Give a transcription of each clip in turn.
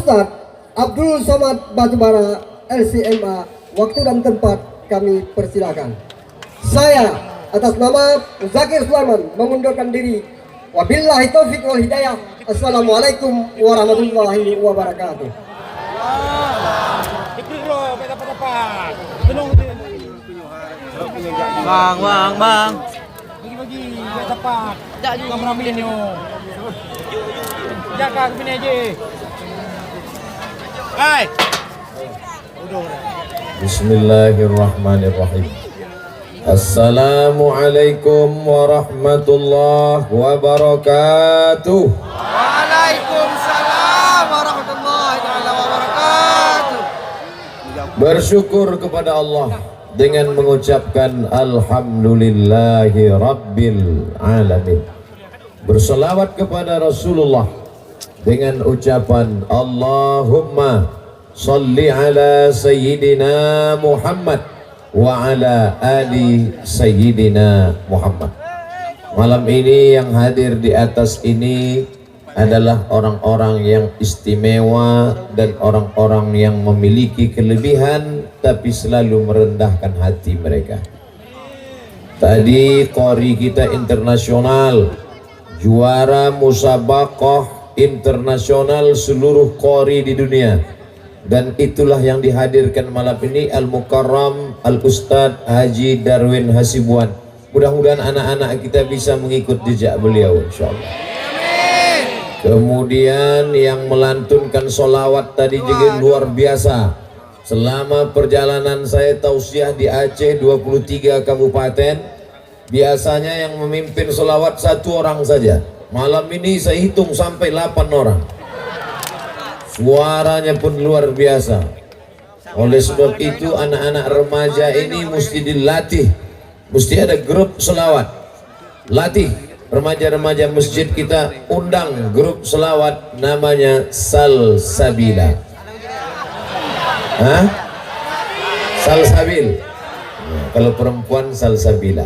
Ustadz Abdul Somad Batubara LCMA, waktu dan tempat kami persilakan. Saya atas nama Zakir Sulaiman mengundurkan diri. Wabillahi taufiq wal hidayah. Assalamualaikum warahmatullahi wabarakatuh. Bang. Bagi-bagi, tak dapat. Tak juga merambil ni. Jaga ke sini aja. Hai. Bismillahirrahmanirrahim. Assalamualaikum warahmatullahi wabarakatuh. Waalaikumsalam warahmatullahi wabarakatuh. Bersyukur kepada Allah dengan mengucapkan alhamdulillahi rabbil alamin. Berselawat kepada Rasulullah dengan ucapan Allahumma salli ala sayyidina Muhammad wa ala ali sayyidina Muhammad. Malam ini yang hadir di atas ini adalah orang-orang yang istimewa dan orang-orang yang memiliki kelebihan tapi selalu merendahkan hati mereka. Tadi qori kita internasional, juara musabaqah internasional seluruh qori di dunia, dan itulah yang dihadirkan malam ini Al-Mukarram Al-Ustadz Haji Darwin Hasibuan. Mudah-mudahan anak-anak kita bisa mengikut jejak beliau insyaallah. Kemudian yang melantunkan solawat tadi juga luar biasa. Selama perjalanan saya tausiah di Aceh 23 kabupaten, biasanya yang memimpin solawat satu orang saja. Malam ini saya hitung sampai 8 orang. Suaranya pun luar biasa. Oleh sebab itu anak-anak remaja ini mesti dilatih, mesti ada grup selawat. Latih remaja-remaja masjid kita, undang grup selawat namanya Salsabila. Hah? Salsabil. Kalau perempuan Salsabila.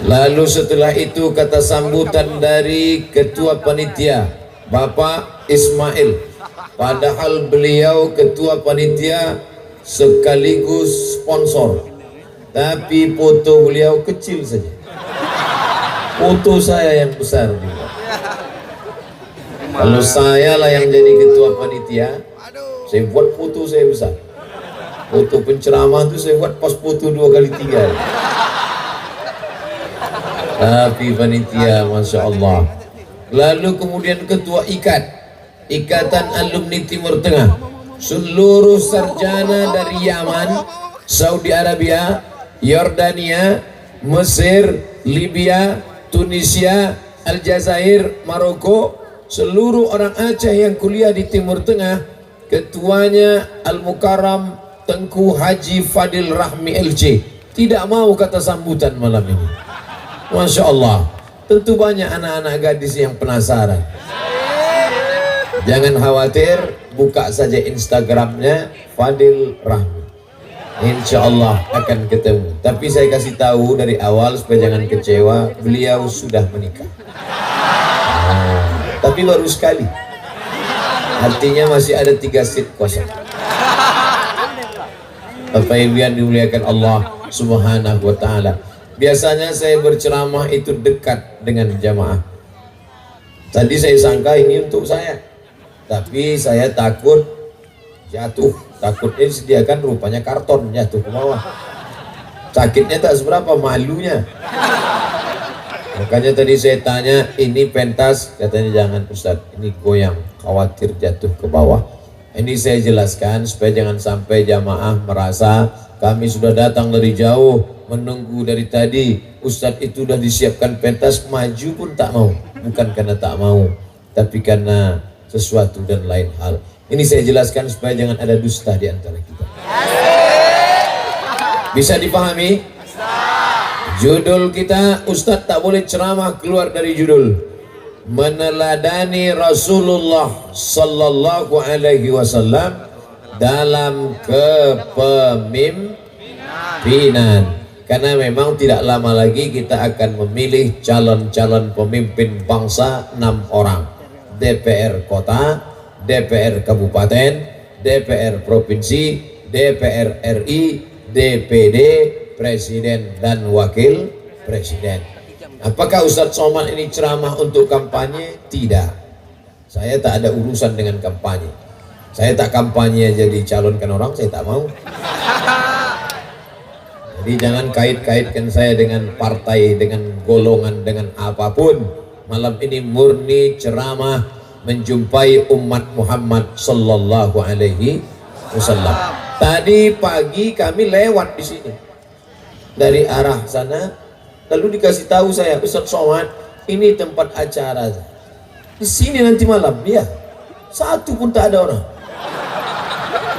Lalu setelah itu kata sambutan dari ketua panitia Bapak Ismail, padahal beliau ketua panitia sekaligus sponsor, tapi foto beliau kecil saja, foto saya yang besar juga. Kalau saya lah yang jadi ketua panitia, saya buat foto saya besar. Foto penceramah itu saya buat pas foto 2x3. Tapi panitia Masya Allah. Lalu kemudian ketua Ikatan Alumni Timur Tengah, seluruh sarjana dari Yaman, Saudi Arabia, Yordania, Mesir, Libya, Tunisia, Aljazair, Maroko, seluruh orang Aceh yang kuliah di Timur Tengah, ketuanya Al-Mukarram Tengku Haji Fadil Rahmi LC tidak mau kata sambutan malam ini. Masya Allah, tentu banyak anak-anak gadis yang penasaran. Jangan khawatir, buka saja Instagramnya Fadil Rahmi, insya Allah akan ketemu. Tapi saya kasih tahu dari awal supaya jangan kecewa, beliau sudah menikah. Tapi baru sekali, artinya masih ada 3 seat kosong. Bapak Ibu yang dimuliakan Allah Subhanahu wa Ta'ala, biasanya saya berceramah itu dekat dengan jamaah. Tadi saya sangka ini untuk saya, tapi saya takut jatuh. Takutnya disediakan rupanya karton jatuh ke bawah. Sakitnya tak seberapa, malunya. Makanya tadi saya tanya, ini pentas? Katanya jangan Ustaz, ini goyang, khawatir jatuh ke bawah. Ini saya jelaskan supaya jangan sampai jamaah merasa kami sudah datang dari jauh, menunggu dari tadi. Ustadz itu sudah disiapkan pentas, maju pun tak mau. Bukan karena tak mau, tapi karena sesuatu dan lain hal. Ini saya jelaskan supaya jangan ada dusta di antara kita. Bisa dipahami? Judul kita, Ustadz tak boleh ceramah keluar dari judul. Meneladani Rasulullah Sallallahu Alaihi Wasallam dalam kepemimpinan. Karena memang tidak lama lagi kita akan memilih calon-calon pemimpin bangsa 6 orang. DPR kota, DPR Kabupaten, DPR Provinsi, DPR RI, DPD, Presiden dan Wakil Presiden. Apakah Ustadz Somad ini ceramah untuk kampanye? Tidak. Saya tak ada urusan dengan kampanye. Saya tak kampanye jadi calonkan orang, saya tak mau. Jadi jangan kait-kaitkan saya dengan partai, dengan golongan, dengan apapun. Malam ini murni ceramah menjumpai umat Muhammad sallallahu alaihi wasallam. Tadi pagi kami lewat di sini dari arah sana, lalu dikasih tahu saya, Ustadz Somad, ini tempat acara di sini nanti malam. Ya, satu pun tak ada orang.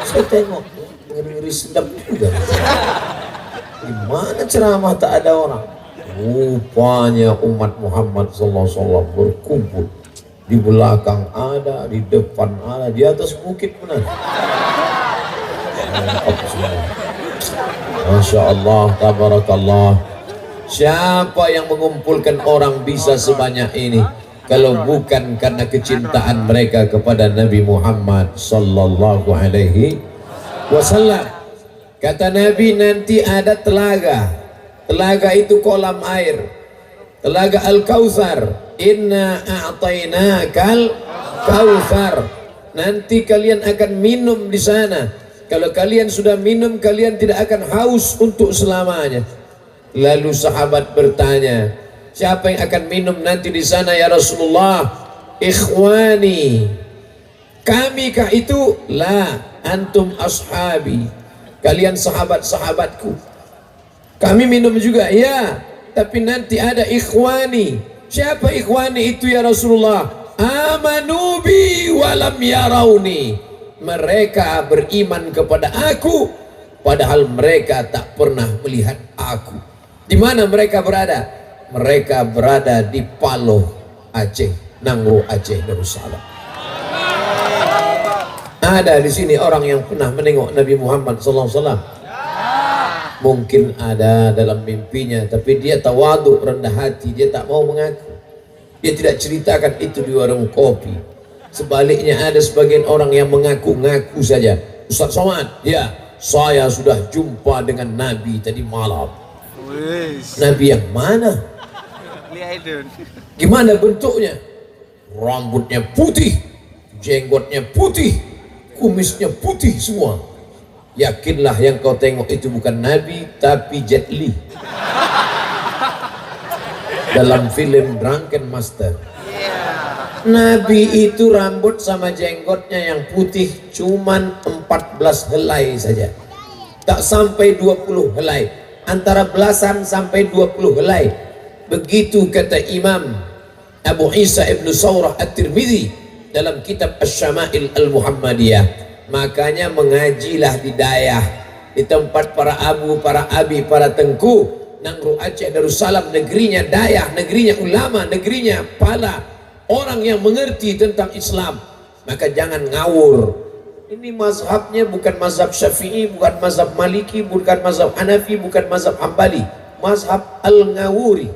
Saya tengok, ngeri-ngeri sedap juga. Gimana ceramah tak ada orang? Rupanya umat Muhammad SAW berkumpul. Di belakang ada, di depan ada, di atas bukit pun ada. Masya Allah, tabarakallah. Siapa yang mengumpulkan orang bisa sebanyak ini kalau bukan karena kecintaan mereka kepada Nabi Muhammad sallallahu alaihi wasallam. Kata Nabi, nanti ada telaga. Telaga itu kolam air. Telaga Al-Kautsar. Inna a'tainakal kautsar. Nanti kalian akan minum di sana. Kalau kalian sudah minum, kalian tidak akan haus untuk selamanya. Lalu sahabat bertanya, siapa yang akan minum nanti di sana ya Rasulullah? Ikhwani. Kami kah itu? La, antum ashabi. Kalian sahabat-sahabatku. Kami minum juga, ya. Tapi nanti ada ikhwani. Siapa ikhwani itu ya Rasulullah? Amanu bi walam yarawni. Mereka beriman kepada aku, padahal mereka tak pernah melihat aku. Di mana mereka berada? Mereka berada di Paloh, Aceh, Nangro, Aceh, Darussalam. Ada di sini orang yang pernah menengok Nabi Muhammad SAW. Mungkin ada dalam mimpinya, tapi dia tawaduk, rendah hati, dia tak mau mengaku. Dia tidak ceritakan itu di warung kopi. Sebaliknya ada sebagian orang yang mengaku-ngaku saja. Ustadz Somad, ya, saya sudah jumpa dengan Nabi tadi malam. Nabi yang mana? Gimana bentuknya? Rambutnya putih, jenggotnya putih, kumisnya putih semua. Yakinlah yang kau tengok itu bukan Nabi, tapi Jet Li dalam film Drunken Master. Nabi itu rambut sama jenggotnya yang putih cuman 14 helai saja, tak sampai 20 helai, antara belasan sampai 20 helai. Begitu kata Imam Abu Isa ibn Saurah At-Tirmidzi dalam kitab Asy-Syama'il Al-Muhammadiyah. Makanya mengajilah di dayah, di tempat para abu, para abi, para tengku. Nangro Aceh Darussalam, negerinya dayah, negerinya ulama, negerinya para orang yang mengerti tentang Islam. Maka jangan ngawur. Ini mazhabnya bukan mazhab Syafi'i, bukan mazhab Maliki, bukan mazhab Hanafi, bukan mazhab Hambali. Mazhab Al-Ngawuri.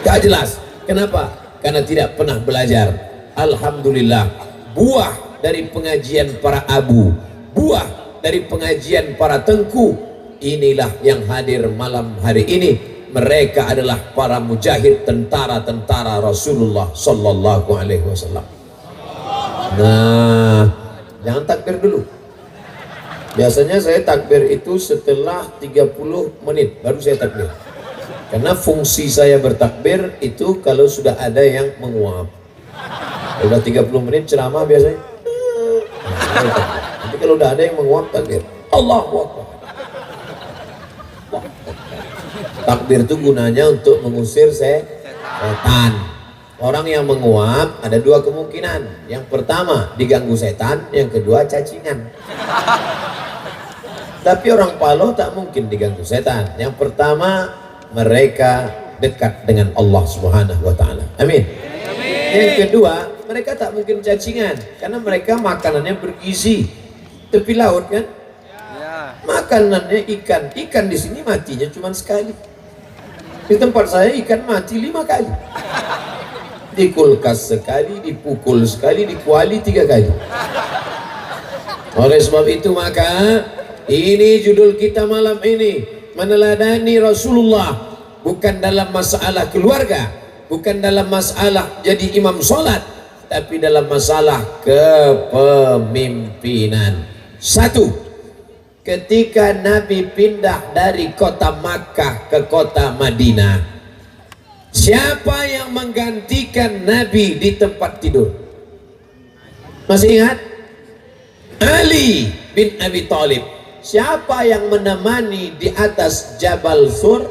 Gak jelas. Kenapa? Karena tidak pernah belajar. Alhamdulillah, buah dari pengajian para abu, buah dari pengajian para tengku, inilah yang hadir malam hari ini. Mereka adalah para mujahid, tentara-tentara Rasulullah sallallahu alaihi wasallam. Nah, jangan takbir dulu. Biasanya saya takbir itu setelah 30 menit baru saya takbir. Karena fungsi saya bertakbir itu kalau sudah ada yang menguap. Udah 30 menit ceramah biasanya. Nanti kalau udah ada yang menguap takbir, Allahu Akbar. Takbir itu gunanya untuk mengusir setan. Orang yang menguap ada dua kemungkinan. Yang pertama diganggu setan, yang kedua cacingan. Tapi orang Paloh tak mungkin diganggu setan. Yang pertama, mereka dekat dengan Allah Subhanahu wa taala. Amin. Yang kedua, mereka tak mungkin cacingan karena mereka makanannya bergizi. Tepi laut kan? Makanannya ikan. Ikan di sini matinya cuma sekali. Di tempat saya ikan mati 5 kali. di kulkas sekali, dipukul sekali, dikuali 3 kali. Oleh sebab itu maka ini judul kita malam ini, meneladani Rasulullah, bukan dalam masalah keluarga, bukan dalam masalah jadi imam sholat, tapi dalam masalah kepemimpinan. Satu, ketika Nabi pindah dari kota Makkah ke kota Madinah, siapa yang menggantikan Nabi di tempat tidur? Masih ingat? Ali bin Abi Thalib. Siapa yang menemani di atas Jabal Sur?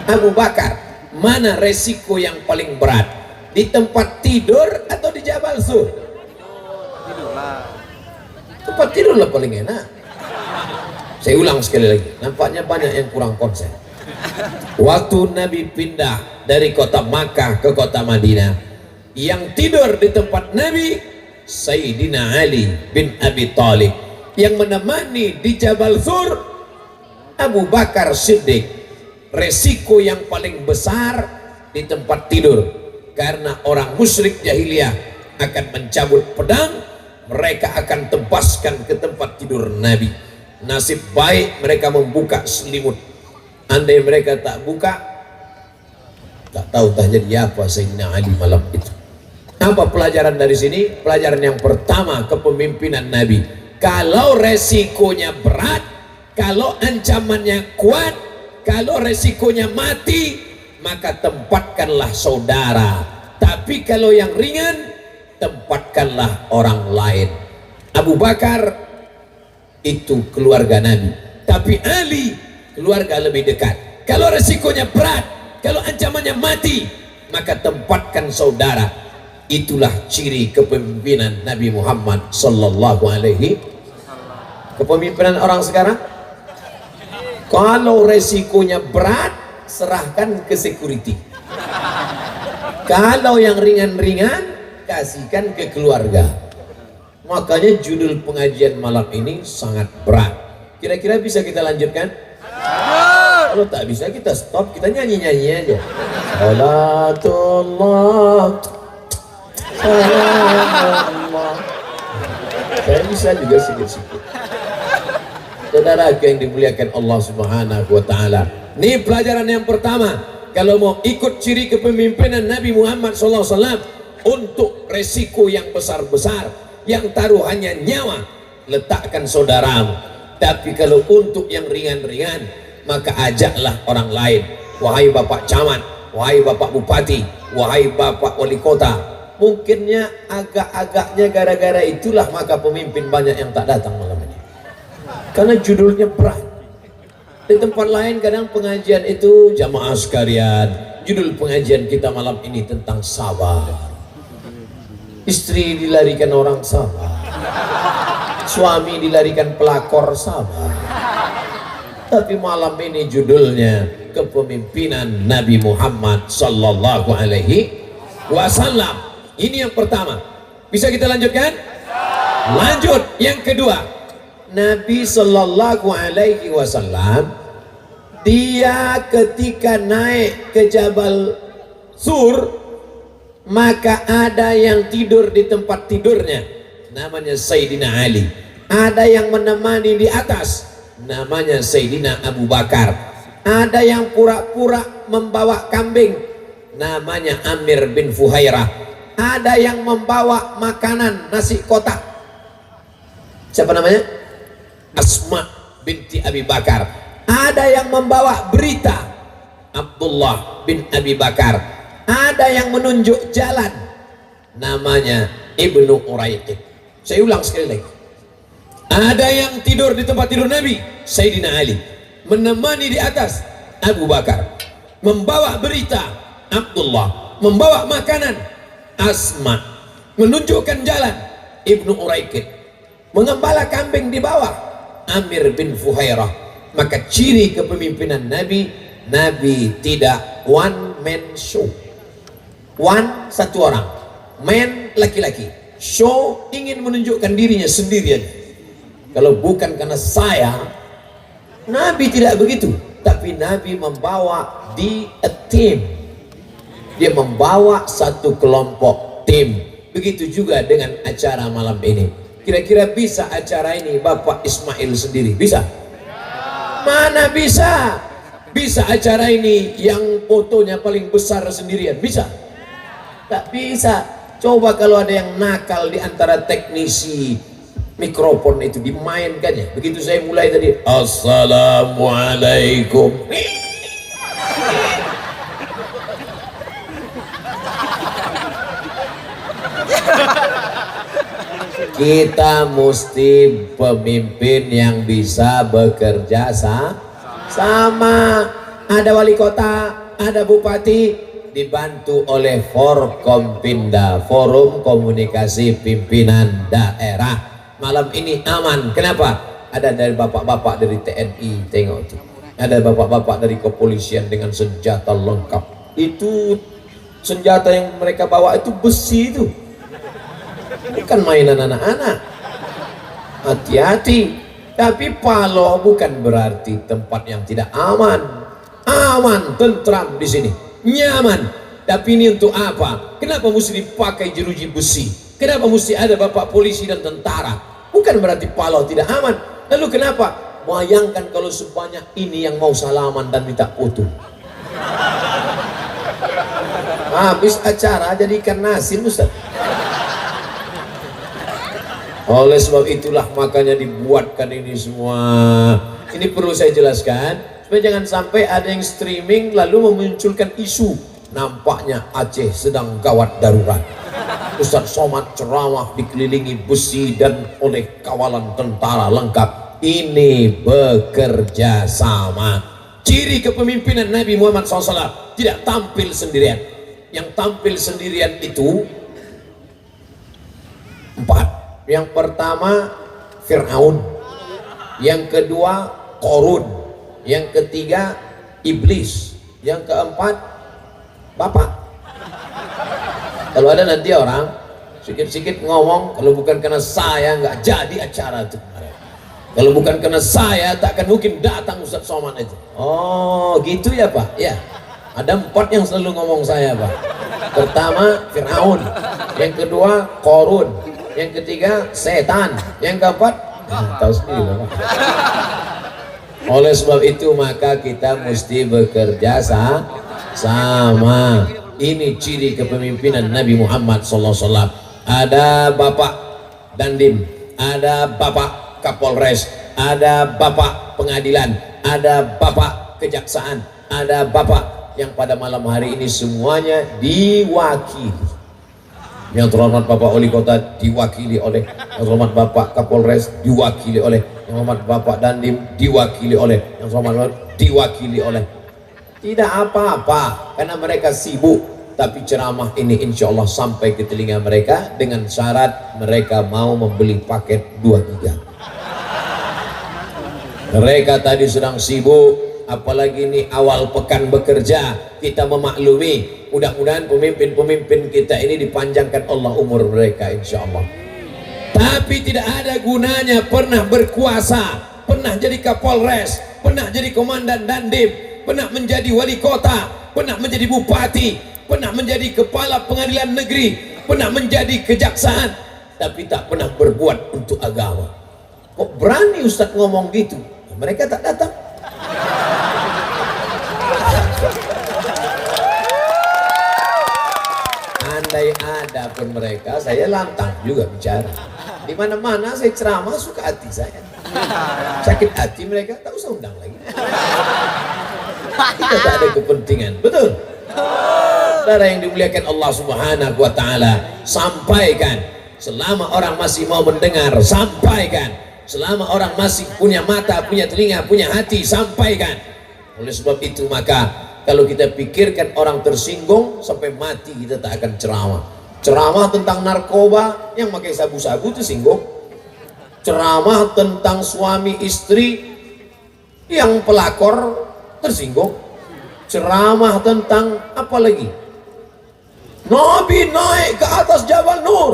Abu Bakar. Mana resiko yang paling berat? Di tempat tidur atau di Jabal Sur? Tempat tidur lah paling enak. Saya ulang sekali lagi, nampaknya banyak yang kurang konsen. Waktu Nabi pindah dari kota Makkah ke kota Madinah, yang tidur di tempat Nabi Sayyidina Ali bin Abi Thalib, yang menemani di Jabal Sur Abu Bakar Siddiq. Resiko yang paling besar di tempat tidur, karena orang musyrik jahiliyah akan mencabut pedang, mereka akan tebaskan ke tempat tidur Nabi. Nasib baik mereka membuka selimut. Andai mereka tak buka, tak tahu terjadi apa Sayyidina Ali malam itu. Apa pelajaran dari sini? Pelajaran yang pertama, kepemimpinan Nabi. Kalau resikonya berat, kalau ancamannya kuat, kalau resikonya mati, maka tempatkanlah saudara. Tapi kalau yang ringan, tempatkanlah orang lain. Abu Bakar itu keluarga Nabi, tapi Ali keluarga lebih dekat. Kalau resikonya berat, kalau ancamannya mati, maka tempatkan saudara. Itulah ciri kepemimpinan Nabi Muhammad sallallahu alaihi. Kepemimpinan orang sekarang, kalau resikonya berat, serahkan ke security. Kalau yang ringan-ringan, kasihkan ke keluarga. Makanya judul pengajian malam ini sangat berat. Kira-kira bisa kita lanjutkan? Kalau tak bisa kita stop, kita nyanyi-nyanyi aja. Salatullah, salamullah. Saya bisa juga sedikit-sedikit. Saudara yang dimuliakan Allah Subhanahu wa taala. Ini pelajaran yang pertama. Kalau mau ikut ciri kepemimpinan Nabi Muhammad SAW, untuk resiko yang besar-besar, yang taruhannya nyawa, letakkan saudaramu. Tapi kalau untuk yang ringan-ringan, maka ajaklah orang lain. Wahai Bapak Camat, wahai Bapak Bupati, wahai Bapak Wali Kota. Mungkinnya agak-agaknya gara-gara itulah maka pemimpin banyak yang tak datang malam ini, karena judulnya berat. Di tempat lain kadang pengajian itu, jamaah sekalian, judul pengajian kita malam ini tentang sabar. Istri dilarikan orang sabar, suami dilarikan pelakor sabar. Tapi malam ini judulnya kepemimpinan Nabi Muhammad sallallahu alaihi wasallam. Ini yang pertama. Bisa kita lanjutkan? Lanjut. Yang kedua, Nabi sallallahu alaihi wasallam, dia ketika naik ke Jabal Sur, maka ada yang tidur di tempat tidurnya, namanya Sayyidina Ali. Ada yang menemani di atas, namanya Sayyidina Abu Bakar. Ada yang pura-pura membawa kambing, namanya Amir bin Fuhairah. Ada yang membawa makanan nasi kotak, siapa namanya? Asma binti Abi Bakar. Ada yang membawa berita, Abdullah bin Abi Bakar. Ada yang menunjuk jalan, namanya Ibnu Uraiqid. Saya ulang sekali lagi. Ada yang tidur di tempat tidur Nabi, Sayyidina Ali. Menemani di atas, Abu Bakar. Membawa berita, Abdullah. Membawa makanan, Asma. Menunjukkan jalan, Ibnu Uraiqid. Mengembala kambing di bawah, Amir bin Fuhairah. Maka ciri kepemimpinan Nabi, Nabi tidak one man show. One, satu orang. Man, laki-laki. Show, ingin menunjukkan dirinya sendirian. Kalau bukan karena saya, Nabi tidak begitu. Tapi Nabi membawa di a team. dia membawa satu kelompok tim. Begitu juga dengan acara malam ini. Kira-kira bisa acara ini Bapak Ismail sendiri? Bisa? Mana bisa? Bisa acara ini yang fotonya paling besar sendirian? Bisa? Tak bisa. Coba kalau ada yang nakal di antara teknisi mikrofon itu dimainkan ya. Begitu saya mulai tadi, Assalamualaikum. Kita mesti pemimpin yang bisa bekerja sama. Ada wali kota, ada bupati, dibantu oleh Forkompinda, Forum Komunikasi Pimpinan Daerah. Malam ini aman. Kenapa? Ada dari bapak-bapak dari TNI, tengok itu. Ada bapak-bapak dari kepolisian dengan senjata lengkap. Itu senjata yang mereka bawa itu besi itu. Bukan mainan anak-anak. Hati-hati. Tapi Paloh bukan berarti tempat yang tidak aman. Aman, tentram di sini. Nyaman. Tapi ini untuk apa? Kenapa mesti dipakai jeruji besi? Kenapa mesti ada bapak polisi dan tentara? Bukan berarti Paloh tidak aman. Lalu kenapa? Bayangkan kalau sebanyak ini yang mau salaman dan minta foto. Habis acara jadi ikan asin, Ustaz. Oleh sebab itulah makanya dibuatkan ini semua. Ini perlu saya jelaskan supaya jangan sampai ada yang streaming lalu memunculkan isu nampaknya Aceh sedang gawat darurat. Ustaz Somad ceramah dikelilingi besi dan oleh kawalan tentara lengkap. Ini bekerja sama. Ciri kepemimpinan Nabi Muhammad SAW tidak tampil sendirian. Yang tampil sendirian itu 4. Yang pertama Fir'aun, yang kedua Korun, yang ketiga Iblis, yang keempat Bapak. Kalau ada nanti orang sikit-sikit ngomong, kalau bukan karena saya nggak jadi acara itu. Kalau bukan karena saya tak akan mungkin datang Ustaz Somad itu. Oh gitu ya Pak? Ya. Ada 4 yang selalu ngomong saya Pak. Pertama Fir'aun, yang kedua Korun, yang ketiga setan, yang keempat tahu sendiri Bapak. Oleh sebab itu maka kita mesti bekerja sama. Ini ciri kepemimpinan Nabi Muhammad SAW. Ada Bapak Dandim, ada Bapak Kapolres, ada Bapak Pengadilan, ada Bapak Kejaksaan, ada Bapak yang pada malam hari ini semuanya diwakili. Yang terhormat Bapak Wali Kota diwakili oleh, yang terhormat Bapak Kapolres diwakili oleh, yang terhormat Bapak Dandim diwakili oleh, yang terhormat diwakili oleh. Tidak apa-apa karena mereka sibuk, tapi ceramah ini insya Allah sampai ke telinga mereka dengan syarat mereka mau membeli paket 2 giga. Mereka tadi sedang sibuk, apalagi ini awal pekan bekerja, kita memaklumi. Mudah-mudahan pemimpin-pemimpin kita ini dipanjangkan Allah umur mereka insya Allah. Tapi tidak ada gunanya pernah berkuasa, pernah jadi Kapolres, pernah jadi Komandan Dandim, pernah menjadi wali kota, pernah menjadi bupati, pernah menjadi kepala pengadilan negeri, pernah menjadi kejaksaan, tapi tak pernah berbuat untuk agama. Kok berani Ustadz ngomong gitu? Mereka tak datang. Andai ada pun mereka, saya lantang juga bicara. Di mana-mana saya ceramah suka hati saya. Sakit hati mereka tak usah undang lagi. Kita tak ada kepentingan, betul? Saudara yang dimuliakan Allah Subhanahu wa Ta'ala, sampaikan selama orang masih mau mendengar, sampaikan selama orang masih punya mata, punya telinga, punya hati, sampaikan. Oleh sebab itu maka kalau kita pikirkan orang tersinggung sampai mati kita tak akan ceramah. Ceramah tentang narkoba yang pakai sabu-sabu itu singgung. Ceramah tentang suami istri yang pelakor tersinggung. Ceramah tentang apa lagi? Nabi naik ke atas Jabal Nur.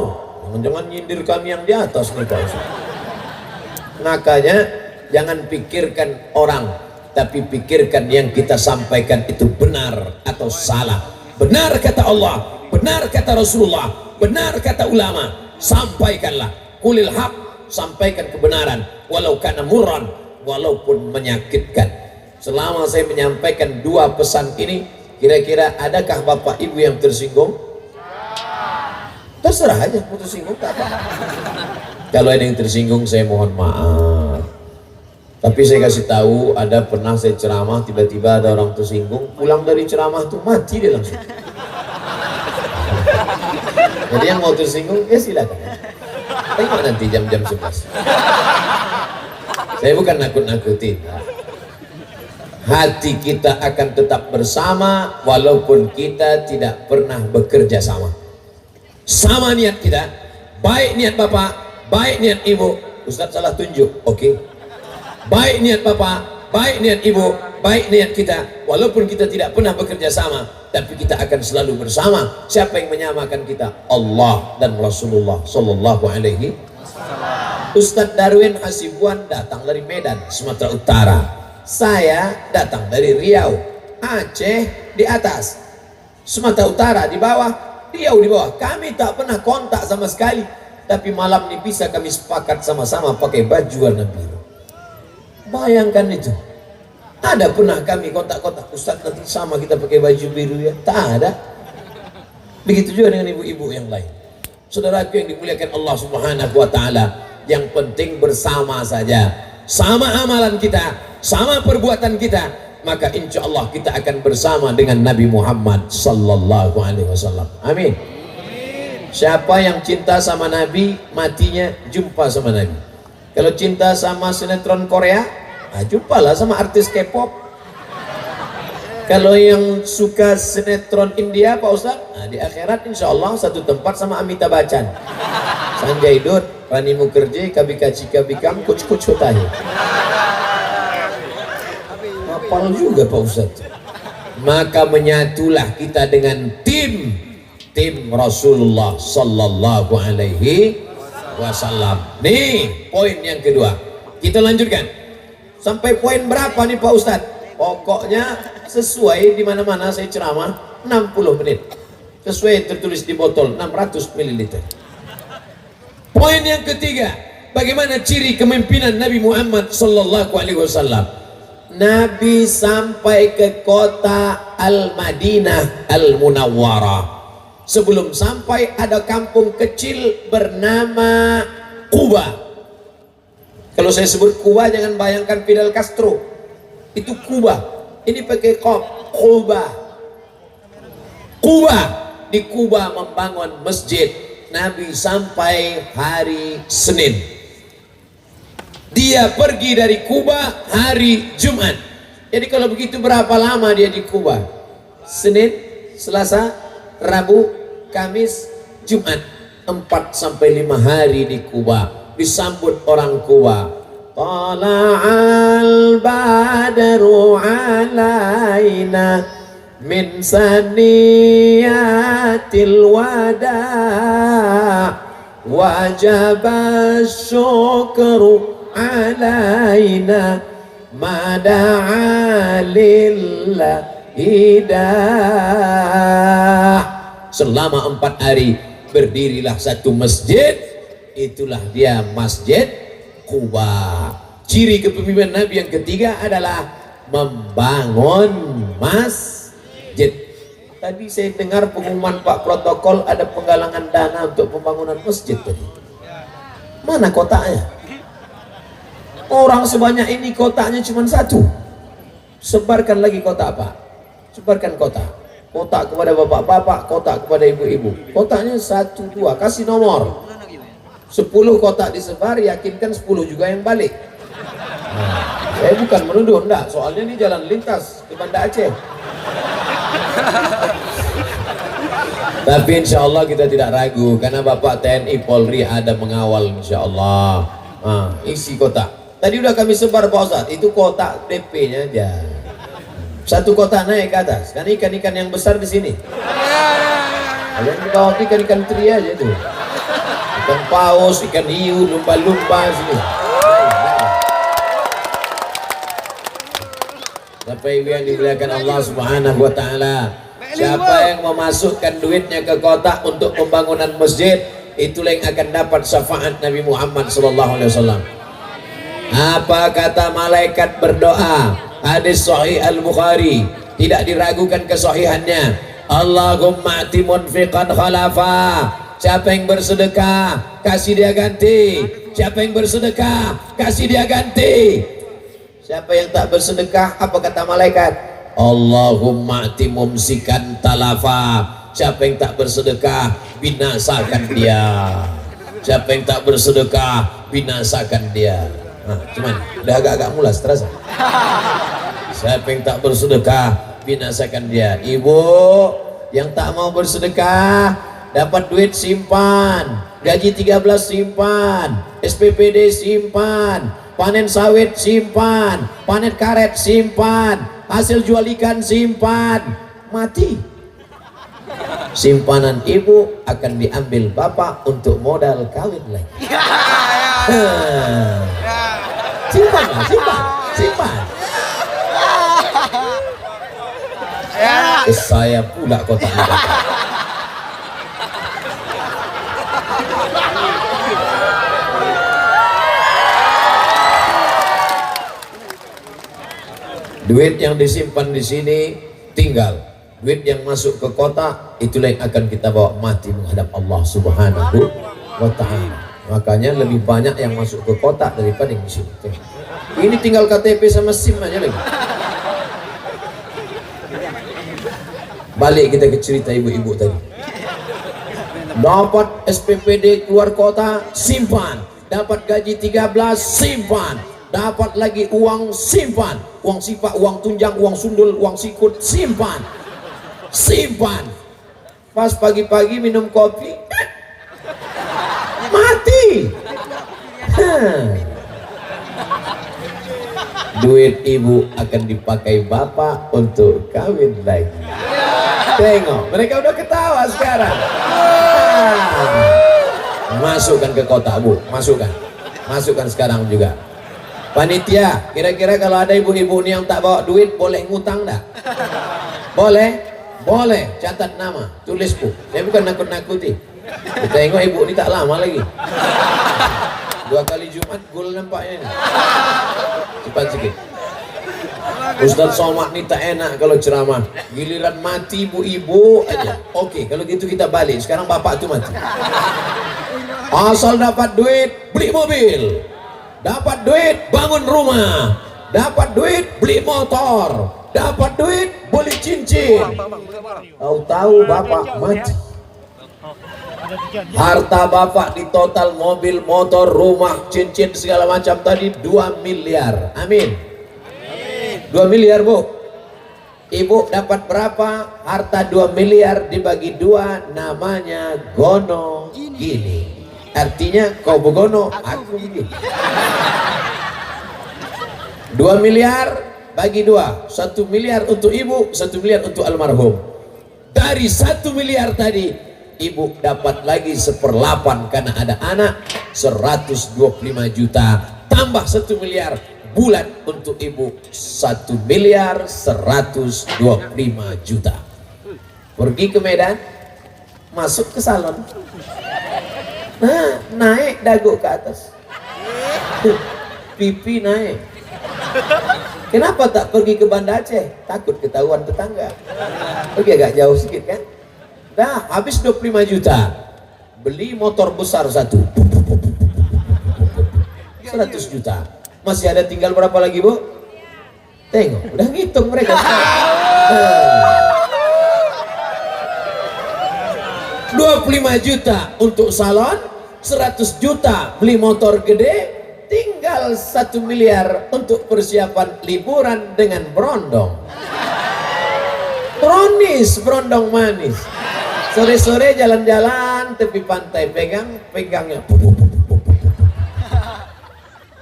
Jangan-jangan nyindir kami yang di atas nih Pak Ustaz. Makanya jangan pikirkan orang, tapi pikirkan yang kita sampaikan itu benar atau salah. benar kata Allah, benar kata Rasulullah, benar kata ulama. Sampaikanlah, kulil haq, sampaikan kebenaran, walau kana murran, walaupun menyakitkan. Selama saya menyampaikan dua pesan ini, kira-kira adakah bapak ibu yang tersinggung? Terserah aja, mau tersinggung tak apa. Kalau ada yang tersinggung, saya mohon maaf. Tapi saya kasih tahu, ada pernah saya ceramah, tiba-tiba ada orang tersinggung, pulang dari ceramah tuh mati dia langsung. Jadi yang mau tersinggung, ya silakan. Tengok nanti jam-jam 11. Saya bukan nakut-nakutin. Hati kita akan tetap bersama walaupun kita tidak pernah bekerja sama. Sama niat kita, baik niat bapak, baik niat ibu. Ustaz salah tunjuk, oke. Baik niat bapak, baik niat ibu, baik niat kita. Walaupun kita tidak pernah bekerja sama, tapi kita akan selalu bersama. Siapa yang menyamakan kita? Allah dan Rasulullah Sallallahu Alaihi Wasallam. Ustadz Darwin Hasibuan datang dari Medan, Sumatera Utara. Saya datang dari Riau, Aceh di atas, Sumatera Utara di bawah, Riau di bawah. Kami tak pernah kontak sama sekali, tapi malam ini bisa kami sepakat sama-sama pakai baju warna biru. Bayangkan itu. Ada pernah kami kontak-kontak, Ustaz nanti sama kita pakai baju biru ya? Tak ada. Begitu juga dengan ibu-ibu yang lain. Saudaraku yang dimuliakan Allah Subhanahu wa taala, yang penting bersama saja. Sama amalan kita, sama perbuatan kita, maka insya Allah kita akan bersama dengan Nabi Muhammad sallallahu alaihi wasallam. Amin. Siapa yang cinta sama Nabi, matinya jumpa sama Nabi. Kalau cinta sama sinetron Korea, jumpalah sama artis K-pop. Kalau yang suka sinetron India, Pak Ustaz, di akhirat insya Allah satu tempat sama Amitabh Bachchan, Sanjay Dutt, Rani Mukherjee, Kabika Chika Bikam, Kuch Kuch Hota Hai. Hafal juga Pak Ustaz. Maka menyatulah kita dengan tim Rasulullah Sallallahu Alaihi Wasallam. Nih poin yang kedua, kita lanjutkan sampai poin berapa nih Pak Ustadz? Pokoknya sesuai di mana-mana saya ceramah 60 menit, sesuai tertulis di botol 600 ml. Poin yang ketiga, bagaimana ciri kepemimpinan Nabi Muhammad Sallallahu Alaihi Wasallam? Nabi sampai ke kota Al-Madinah Al-Munawwarah. Sebelum sampai ada kampung kecil bernama Quba. Kalau saya sebut Quba, jangan bayangkan Fidel Castro. Itu Quba. Ini pakai qaf, Quba. Quba. Di Quba membangun masjid. Nabi sampai hari Senin. Dia pergi dari Quba hari Jumat. Jadi kalau begitu berapa lama dia di Quba? Senin, Selasa, Rabu, Kamis, Jumat. 4 sampai 5 hari di Quba. Disambut orang Quba. Tala'al badru alaina min saniyatil wada' wajaba syukru alaina mada'a lillahi dah. Selama 4 hari berdirilah satu masjid, itulah dia Masjid Quba. Ciri kepemimpinan Nabi yang ketiga adalah membangun masjid. Tadi saya dengar pengumuman Pak Protokol ada penggalangan dana untuk pembangunan masjid tadi. Mana kotaknya? Orang sebanyak ini kotaknya cuma satu. Sebarkan lagi kotak Pak. Sebarkan kotak. Kotak kepada bapak-bapak, kotak kepada ibu-ibu. Kotaknya 1, 2, kasih nomor. 10 kotak disebar, yakinkan 10 juga yang balik. Saya bukan menuduh, enggak. Soalnya ini jalan lintas di Banda Aceh. Tapi insya Allah kita tidak ragu, karena Bapak TNI Polri ada mengawal insya Allah. Isi kotak. Tadi udah kami sebar Pak Ustadz, itu kotak DP-nya aja. 1 kotak naik ke atas, kan ikan-ikan yang besar di sini. Kalian di bawah ikan-ikan teri aja itu. Ikan paus, ikan hiu, lumba-lumba sini. Bapak Ibu yang dimuliakan Allah Subhanahu wa taala. Siapa yang memasukkan duitnya ke kotak untuk pembangunan masjid, itulah yang akan dapat syafaat Nabi Muhammad SAW. Apa kata malaikat berdoa? Hadis Sahih Al-Bukhari, tidak diragukan kesahihannya. Allahumma ati munfiqan khalafa. Siapa yang bersedekah, kasih dia ganti. Siapa yang bersedekah, kasih dia ganti. Siapa yang tak bersedekah, apa kata malaikat? Allahumma ati mumsikan talafa. Siapa yang tak bersedekah, binasakan dia. Siapa yang tak bersedekah, binasakan dia. Nah, cuman udah agak-agak mulas terasa. Siapa yang tak bersedekah, binasakan dia. Ibu yang tak mau bersedekah, dapat duit simpan, gaji 13 simpan, SPPD simpan, panen sawit simpan, panen karet simpan, hasil jual ikan simpan, mati. Simpanan ibu akan diambil bapak untuk modal kawin lagi. Simpan, simpan, simpan. Saya pula kotak ini. Duit yang disimpan di sini tinggal. Duit yang masuk ke kotak itulah yang akan kita bawa mati menghadap Allah Subhanahu wa Ta'ala. Makanya lebih banyak yang masuk ke kotak daripada yang di sini. Ini tinggal KTP sama SIM aja lagi. Balik kita ke cerita ibu-ibu tadi. Dapat SPPD keluar kota, simpan. Dapat gaji 13, simpan. Dapat lagi uang, simpan. Uang sipak, uang tunjang, uang sundul, uang sikut, simpan. Simpan. Pas pagi-pagi minum kopi, mati. Duit ibu akan dipakai bapak untuk kawin lagi. Tengok, mereka udah ketawa sekarang. Masukkan ke kotak, Bu. Masukkan. Masukkan sekarang juga. Panitia, kira-kira kalau ada ibu-ibu ini yang tak bawa duit, boleh ngutang enggak? Boleh? Boleh. Catat nama, tulis, Bu. Saya bukan nakut-nakuti. Kita tengok ibu ini tak lama lagi. 2 kali Jumat gol nampaknya ini. Cepat sikit. Ustaz Somad ini tak enak kalau ceramah. Giliran mati ibu-ibu aja. Oke, kalau gitu kita balik. Sekarang bapak tuh mati. Asal dapat duit, beli mobil. Dapat duit, bangun rumah. Dapat duit, beli motor. Dapat duit, beli cincin. Tahu-tahu bapak mati. Harta bapak di total mobil, motor, rumah, cincin segala macam tadi 2 miliar. Amin. 2 miliar, Bu. Ibu dapat berapa? Harta 2 miliar dibagi 2 namanya gono gini. Artinya kau begono, aku begini. 2 miliar bagi 2. 1 miliar untuk ibu, 1 miliar untuk almarhum. Dari 1 miliar tadi, ibu dapat lagi 1/8 karena ada anak, 125 juta. Tambah 1 miliar. Bulan untuk ibu 1 miliar 125 juta. Pergi ke Medan, masuk ke salon. Nah, naik dagu ke atas. Pipi naik. Kenapa tak pergi ke Banda Aceh? Takut ketahuan tetangga. Pergi agak jauh sedikit kan? Dah habis 25 juta. Beli motor besar 100 juta. Masih ada tinggal berapa lagi, Bu? Tengok, udah ngitung mereka. 25 juta untuk salon, 100 juta beli motor gede, tinggal 1 miliar untuk persiapan liburan dengan berondong. Bronis, berondong manis. Sore-sore jalan-jalan tepi pantai, pegangnya.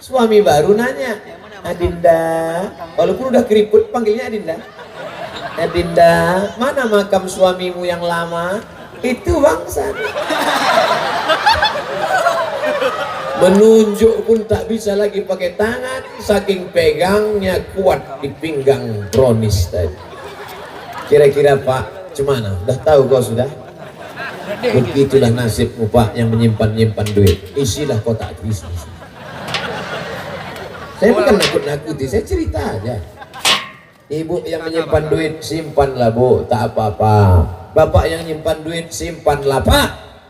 Suami baru nanya, Adinda, walaupun udah keriput panggilnya Adinda. Adinda, mana makam suamimu yang lama? Itu bangsa. Menunjuk pun tak bisa lagi pakai tangan, saking pegangnya kuat di pinggang Bronis tadi. Kira-kira Pak, Cemana? Udah tahu kau sudah? Begitulah nasibmu Pak yang menyimpan duit. Isilah kotak isi. Saya bukan nakut-nakuti, saya cerita aja. Ibu yang menyimpan duit, simpanlah Bu, tak apa-apa. Bapak yang menyimpan duit, simpanlah Pak.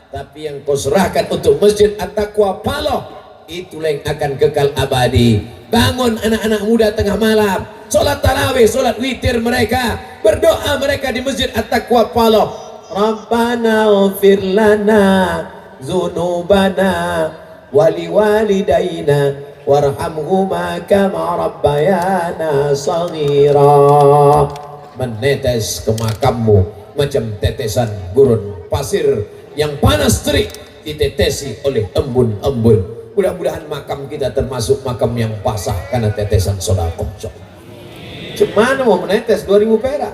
Tapi yang kau serahkan untuk Masjid At-Taqwa Paloh, itulah yang akan kekal abadi. Bangun anak-anak muda tengah malam, sholat tarawih, sholat witir mereka, berdoa mereka di Masjid At-Taqwa Paloh. Rabbana ighfir lana dzunubana wali walidaina warhamhuma kama rabbayana shaghira. Menetes ke makammu macam tetesan gurun pasir yang panas terik ditetesi oleh embun-embun. Mudah-mudahan makam kita termasuk makam yang basah karena tetesan sedekah. Cuman mau menetes 2000 perak.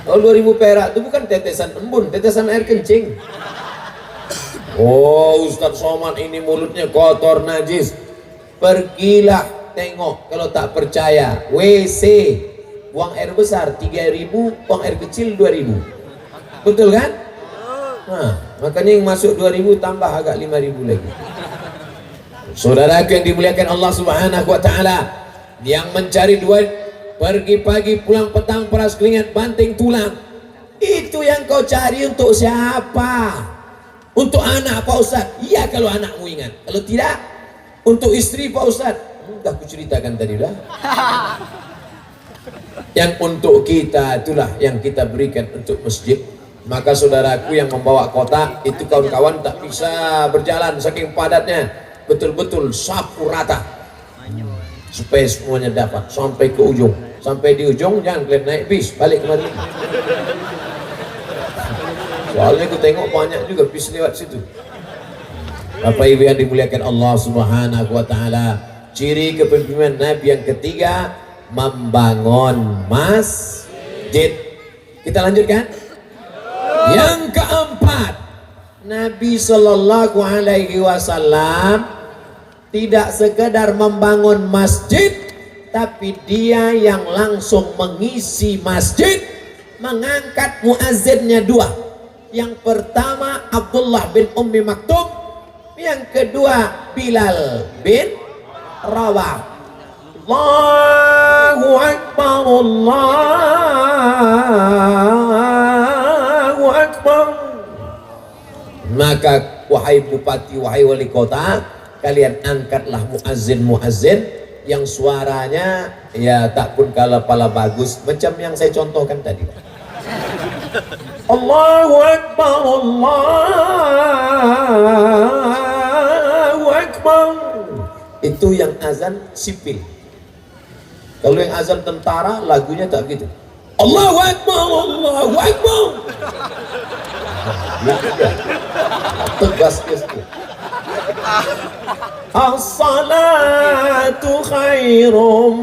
Kalau 2000 perak itu bukan tetesan embun, tetesan air kencing. Oh, Ustadz Somad ini mulutnya kotor najis. Pergilah tengok kalau tak percaya. WC buang air besar 3000, buang air kecil 2000. Betul kan? Nah, makanya yang masuk 2000 tambah agak 5000 lagi. Saudaraku yang dimuliakan Allah Subhanahu wa taala, yang mencari duit pergi pagi pulang petang peras keringat banting tulang, itu yang kau cari untuk siapa? Untuk anak Pak Ustadz? Iya kalau anakmu ingat. Kalau tidak, untuk istri Pak Ustadz? Udah aku ceritakan tadi dah. Yang untuk kita itulah yang kita berikan untuk masjid. Maka saudaraku yang membawa kotak itu kawan-kawan tak bisa berjalan saking padatnya. Betul-betul sapu rata supaya semuanya dapat sampai ke ujung. Sampai di ujung jangan kalian naik bis balik kemari. Soalnya aku tengok banyak juga bis lewat situ. Bapak Ibu yang dimuliakan Allah Subhanahu wa taala, ciri kepemimpinan Nabi yang ketiga, membangun masjid. Kita lanjutkan. Yang keempat, Nabi Shallallahu alaihi wasallam tidak sekedar membangun masjid, tapi dia yang langsung mengisi masjid, mengangkat muazzinnya dua. Yang pertama Abdullah bin Ummi Maktum, yang kedua Bilal bin Rawah. Allahu Akbar, Allahu Akbar. Maka wahai bupati, wahai wali kota, kalian angkatlah muazzin-muazzin yang suaranya ya tak pun kalah pala bagus macam yang saya contohkan tadi. Allahu Akbar, Allahu Akbar. Itu yang azan sipil. Kalau yang azan tentara lagunya tak gitu. Allahu Akbar, Allahu Akbar. Tegas gitu. As-salatu khairum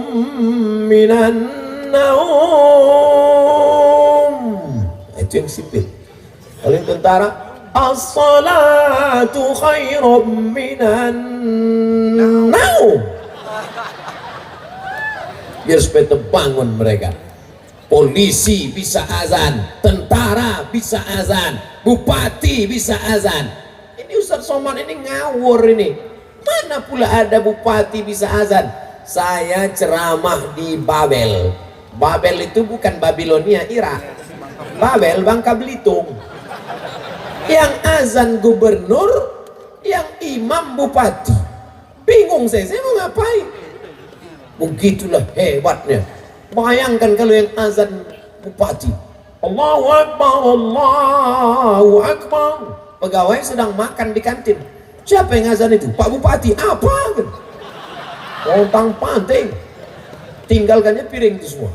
minan naum. Itu yang sipil. Kalau yang tentara, as-salatu khairum minan naum. Biar supaya terbangun mereka. Polisi bisa azan, tentara bisa azan, bupati bisa azan. Ini Ustadz Somad ini ngawur ini. Mana pula ada bupati bisa azan? Saya ceramah di Babel. Babel itu bukan Babilonia, Irak. Babel, Bangka Belitung. Yang azan gubernur, yang imam bupati. Bingung saya mau ngapain? Begitulah hebatnya. Bayangkan kalau yang azan bupati, Allahu Akbar, Allahu Akbar. Pegawai sedang makan di kantin. Siapa yang azan itu? Pak Bupati. Apa? Pontang panting. Tinggalkannya piring itu semua.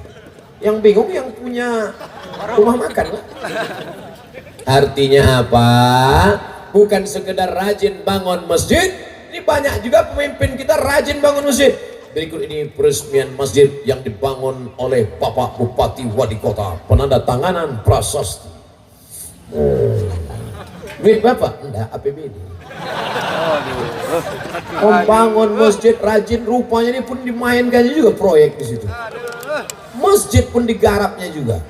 Yang bingung yang punya rumah makan lah. Artinya apa? Bukan sekedar rajin bangun masjid. Ini banyak juga pemimpin kita rajin bangun masjid. Berikut ini peresmian masjid yang dibangun oleh Bapak Bupati Wali Kota, penanda tanganan prasasti. Duit Bapak? Enggak, APBD. Membangun masjid rajin, rupanya ini pun dimainkannya juga proyek di situ. Masjid pun digarapnya juga.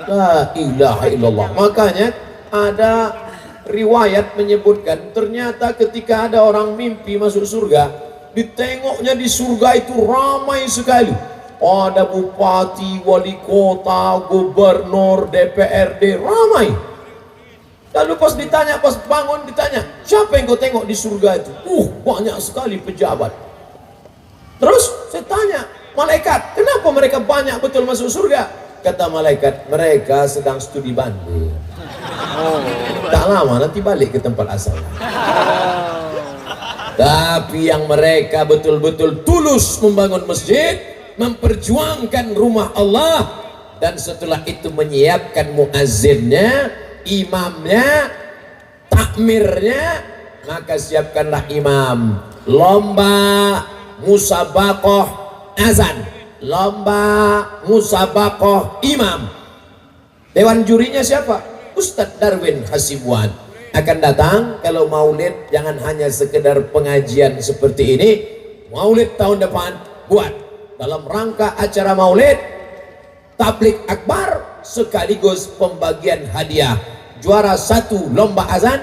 La ilaha illallah. Makanya ada riwayat menyebutkan ternyata ketika ada orang mimpi masuk surga, ditengoknya di surga itu ramai sekali. Ada bupati, wali kota, gubernur, DPRD, ramai. Lalu pas ditanya, pas bangun ditanya, siapa yang kau tengok di surga itu? Banyak sekali pejabat. Terus saya tanya, malaikat, kenapa mereka banyak betul masuk surga? Kata malaikat, mereka sedang studi banding. Tak lama nanti balik ke tempat asal. Tapi yang mereka betul-betul tulus membangun masjid, memperjuangkan rumah Allah, dan setelah itu menyiapkan muazzinnya, imamnya, takmirnya, maka siapkanlah imam. Lomba musabaqah azan, lomba musabaqah imam. Dewan jurinya siapa? Ustadz Darwin Hasibuan akan datang. Kalau maulid jangan hanya sekedar pengajian seperti ini. Maulid tahun depan buat dalam rangka acara maulid tablik akbar sekaligus pembagian hadiah. Juara 1 lomba azan,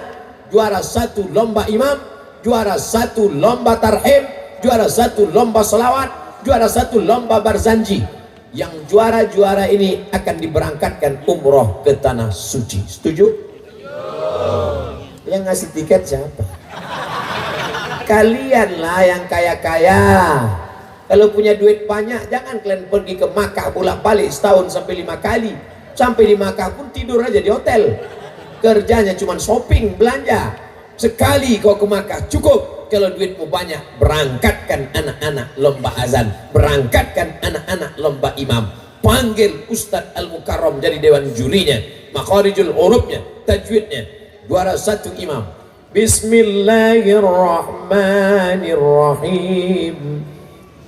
juara 1 lomba imam, juara 1 lomba tarhim, juara 1 lomba salawat, juara 1 lomba barzanji. Yang juara-juara ini akan diberangkatkan umroh ke tanah suci. Setuju? Yang ngasih tiket siapa? Kalianlah yang kaya-kaya. Kalau punya duit banyak, jangan kalian pergi ke Makkah bolak-balik setahun sampai 5 kali. Sampai di Makkah pun tidur aja di hotel. Kerjanya cuma shopping, belanja. Sekali kau ke Makkah cukup. Kalau duitmu banyak, berangkatkan anak-anak lomba azan, berangkatkan anak-anak lomba imam. Panggil Ustadz Al-Mukarram jadi dewan jurinya, makharijul hurufnya, tajwidnya. Juara 1 imam. Bismillahirrahmanirrahim.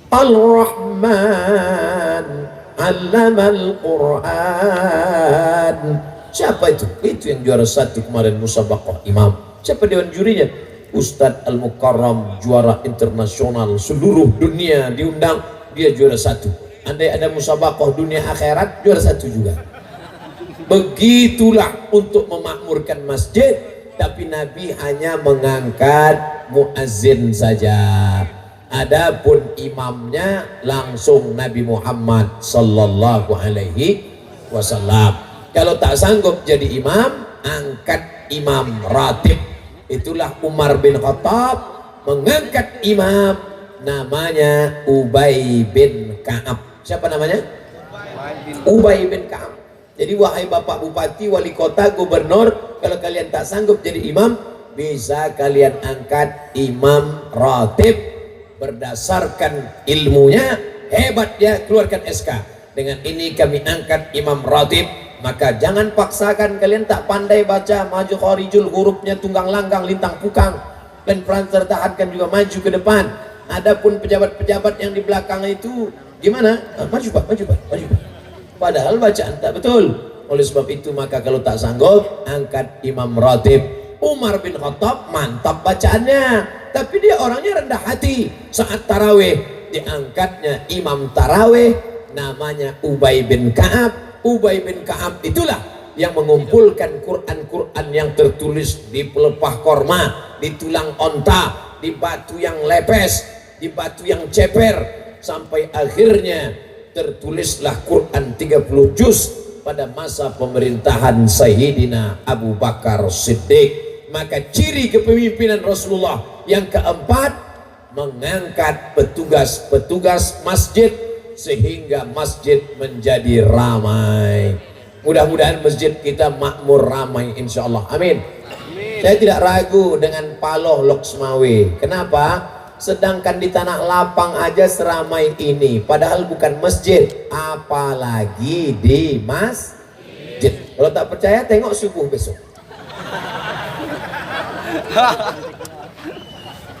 Al-Rahman Allamal Quran. Siapa itu? Itu yang juara 1 kemarin musabaqah imam. Siapa dewan jurinya? Ustadz Al-Mukarram, juara internasional seluruh dunia diundang, dia juara 1. Andai ada musabaqah dunia akhirat, juara 1 juga. Begitulah untuk memakmurkan masjid. Tapi Nabi hanya mengangkat muazzin saja. Adapun imamnya langsung Nabi Muhammad sallallahu alaihi wasallam. Kalau tak sanggup jadi imam, angkat imam ratib. Itulah Umar bin Khattab mengangkat imam, namanya Ubay bin Ka'ab. Siapa namanya? Ubay bin Ka'ab. Jadi wahai bapak bupati, wali kota, gubernur, kalau kalian tak sanggup jadi imam, bisa kalian angkat imam ratib. Berdasarkan ilmunya hebat, dia keluarkan SK. Dengan ini kami angkat imam ratib. Maka jangan paksakan, kalian tak pandai baca maju kharijul hurufnya tunggang langgang lintang pukang, dan peran tertahankan juga maju ke depan. Adapun pejabat-pejabat yang di belakang itu gimana? Maju pak, maju pak, maju pak. Padahal bacaan tak betul. Oleh sebab itu maka kalau tak sanggup, angkat imam ratib. Umar bin Khattab mantap bacaannya, tapi dia orangnya rendah hati. Saat tarawih diangkatnya imam tarawih, namanya Ubay bin Ka'ab. Ubay bin Ka'ab itulah yang mengumpulkan Quran-Quran yang tertulis di pelepah korma, di tulang onta, di batu yang lepes, di batu yang ceper, sampai akhirnya tertulislah Quran 30 juz pada masa pemerintahan Sayyidina Abu Bakar Siddiq. Maka ciri kepemimpinan Rasulullah yang keempat, mengangkat petugas-petugas masjid sehingga masjid menjadi ramai. Mudah-mudahan masjid kita makmur ramai insyaallah. Amin. Saya tidak ragu dengan Paloh Loksmawe. Kenapa? Sedangkan di tanah lapang aja seramai ini, padahal bukan masjid, apalagi di masjid. Kalau tak percaya tengok subuh besok.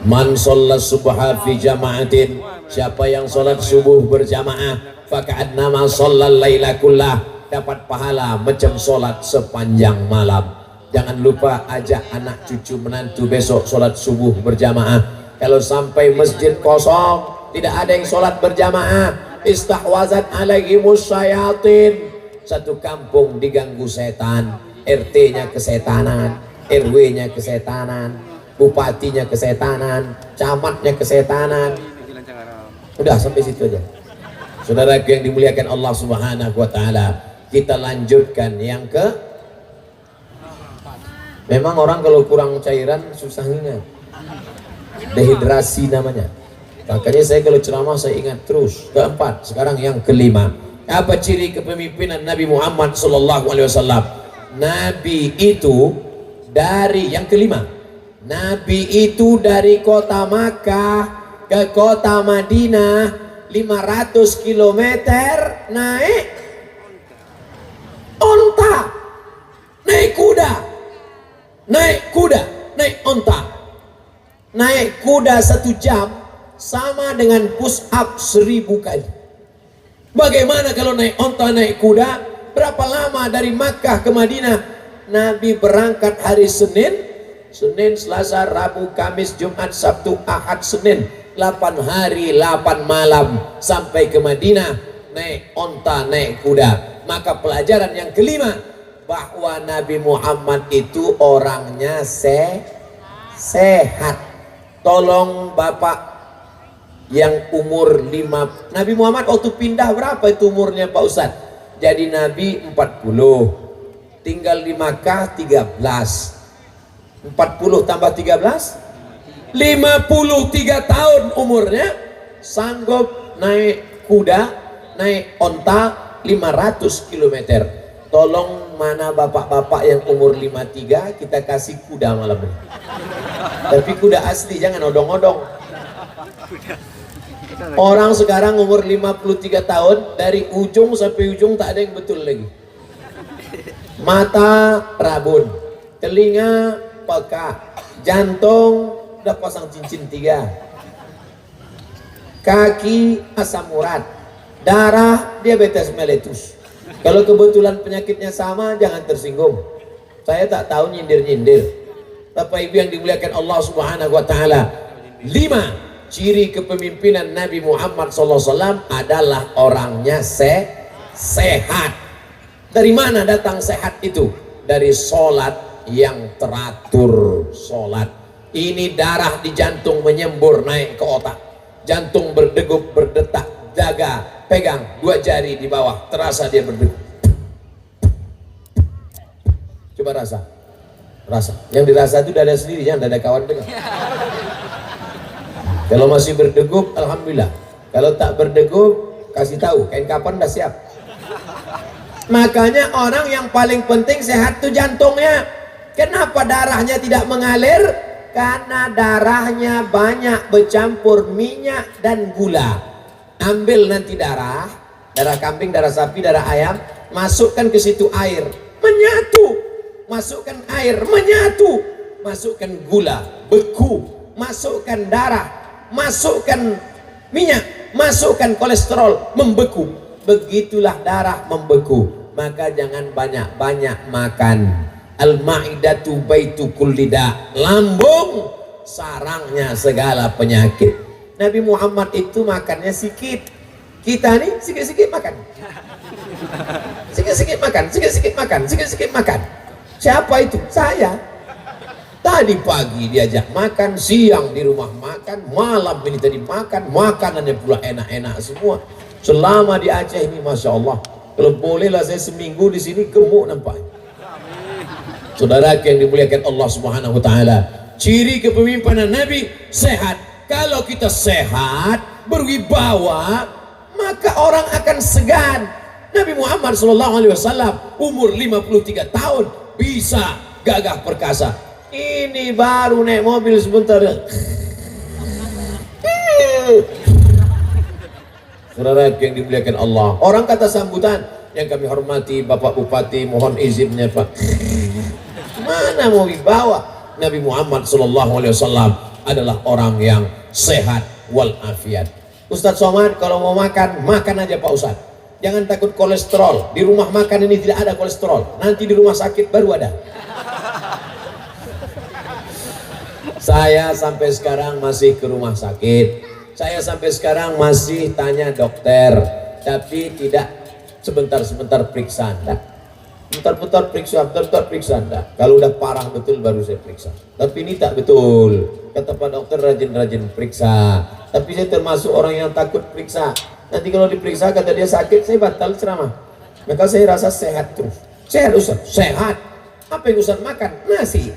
Man sholat subha fi jama'atin, siapa yang sholat subuh berjamaah, faka'annama sholal laila kullah, dapat pahala macam sholat sepanjang malam. Jangan lupa ajak anak cucu menantu besok sholat subuh berjamaah. Kalau sampai masjid kosong, tidak ada yang sholat berjamaah, istahwazat alaihimus syayatin, satu kampung diganggu setan, RT-nya kesetanan, RW-nya kesetanan, bupatinya kesetanan, camatnya kesetanan. Udah sampai situ aja. Saudara yang dimuliakan Allah Subhanahu wa taala, kita lanjutkan yang ke. Memang orang kalau kurang cairan susah ingat. Dehidrasi namanya. Makanya saya kalau ceramah saya ingat terus. Keempat, sekarang yang kelima. Apa ciri kepemimpinan Nabi Muhammad sallallahu alaihi wasallam? Nabi itu dari yang kelima. Nabi itu dari kota Makkah ke kota Madinah 500 km naik onta, naik kuda, naik onta, naik kuda 1 jam sama dengan push up 1000 kali. Bagaimana kalau naik onta, naik kuda? Berapa lama dari Makkah ke Madinah? Nabi berangkat hari Senin, Selasa, Rabu, Kamis, Jumat, Sabtu, Ahad, Senin. 8 hari 8 malam sampai ke Madinah naik onta, naik kuda. Maka pelajaran yang kelima, bahwa Nabi Muhammad itu orangnya sehat. Tolong Bapak yang umur 5, Nabi Muhammad waktu pindah berapa itu umurnya Pak Ustadz? Jadi Nabi 40, tinggal di Makkah 13, 40 tambah 13, 53 tahun umurnya, sanggup naik kuda, naik onta 500 km. Tolong mana bapak-bapak yang umur 53, kita kasih kuda malam ini. Tapi kuda asli, jangan odong-odong. Orang sekarang umur 53 tahun, dari ujung sampai ujung tak ada yang betul lagi. Mata rabun, telinga peka, jantung udah pasang cincin 3, kaki asam urat, darah diabetes mellitus. Kalau kebetulan penyakitnya sama, jangan tersinggung. Saya tak tahu nyindir-nyindir. Bapak Ibu yang dimuliakan Allah Subhanahu wa taala, 5 ciri kepemimpinan Nabi Muhammad SAW adalah orangnya sehat. Dari mana datang sehat itu? Dari sholat yang teratur. Sholat ini, darah di jantung menyembur naik ke otak, jantung berdegup berdetak, jaga, pegang 2 jari di bawah, terasa dia berdegup. Coba rasa, yang dirasa itu dada sendiri, jangan dada kawan pegang. Kalau masih berdegup, alhamdulillah. Kalau tak berdegup, kasih tahu, kain kapan udah siap. Makanya orang yang paling penting sehat itu jantungnya. Kenapa darahnya tidak mengalir? Karena darahnya banyak bercampur minyak dan gula. Ambil nanti darah kambing, darah sapi, darah ayam, masukkan ke situ air, menyatu. Masukkan air, menyatu. Masukkan gula, beku. Masukkan darah, masukkan minyak, masukkan kolesterol, membeku. Begitulah darah membeku. Maka jangan banyak-banyak makan. Al-ma'idatu baitu kullida, lambung sarangnya segala penyakit. Nabi Muhammad itu makannya sikit. Kita nih sikit-sikit makan. Sikit-sikit makan, sikit-sikit makan, sikit-sikit makan. Siapa itu? Saya. Tadi pagi diajak makan, siang di rumah makan, malam ini tadi makan, makanannya pula enak-enak semua. Selama di Aceh ini, masya Allah, kalau bolehlah saya seminggu di sini gemuk nampaknya. Saudara yang dimuliakan Allah Subhanahu wa taala, ciri kepemimpinan Nabi sehat. Kalau kita sehat, berwibawa, maka orang akan segan. Nabi Muhammad SAW umur 53 tahun bisa gagah perkasa. Ini baru naik mobil sebentar. Saudara yang dimuliakan Allah, orang kata sambutan, yang kami hormati Bapak Bupati, mohon izinnya Pak. Mana mau dibawa? Nabi Muhammad SAW adalah orang yang sehat walafiat. Ustadz Somad, kalau mau makan, makan aja Pak Ustadz. Jangan takut kolesterol. Di rumah makan ini tidak ada kolesterol. Nanti di rumah sakit baru ada. Saya sampai sekarang masih ke rumah sakit. Saya sampai sekarang masih tanya dokter, tapi tidak sebentar-sebentar periksa Anda. Bentar-bentar periksa, bentar-bentar periksa Anda. Kalau udah parah betul baru saya periksa. Tapi ini tak betul. Kata Pak Dokter rajin-rajin periksa. Tapi saya termasuk orang yang takut periksa. Nanti kalau diperiksa kata dia sakit, saya batal ceramah. Maka saya rasa sehat terus. Sehat Ustaz? Sehat. Apa yang Ustaz makan? Nasi.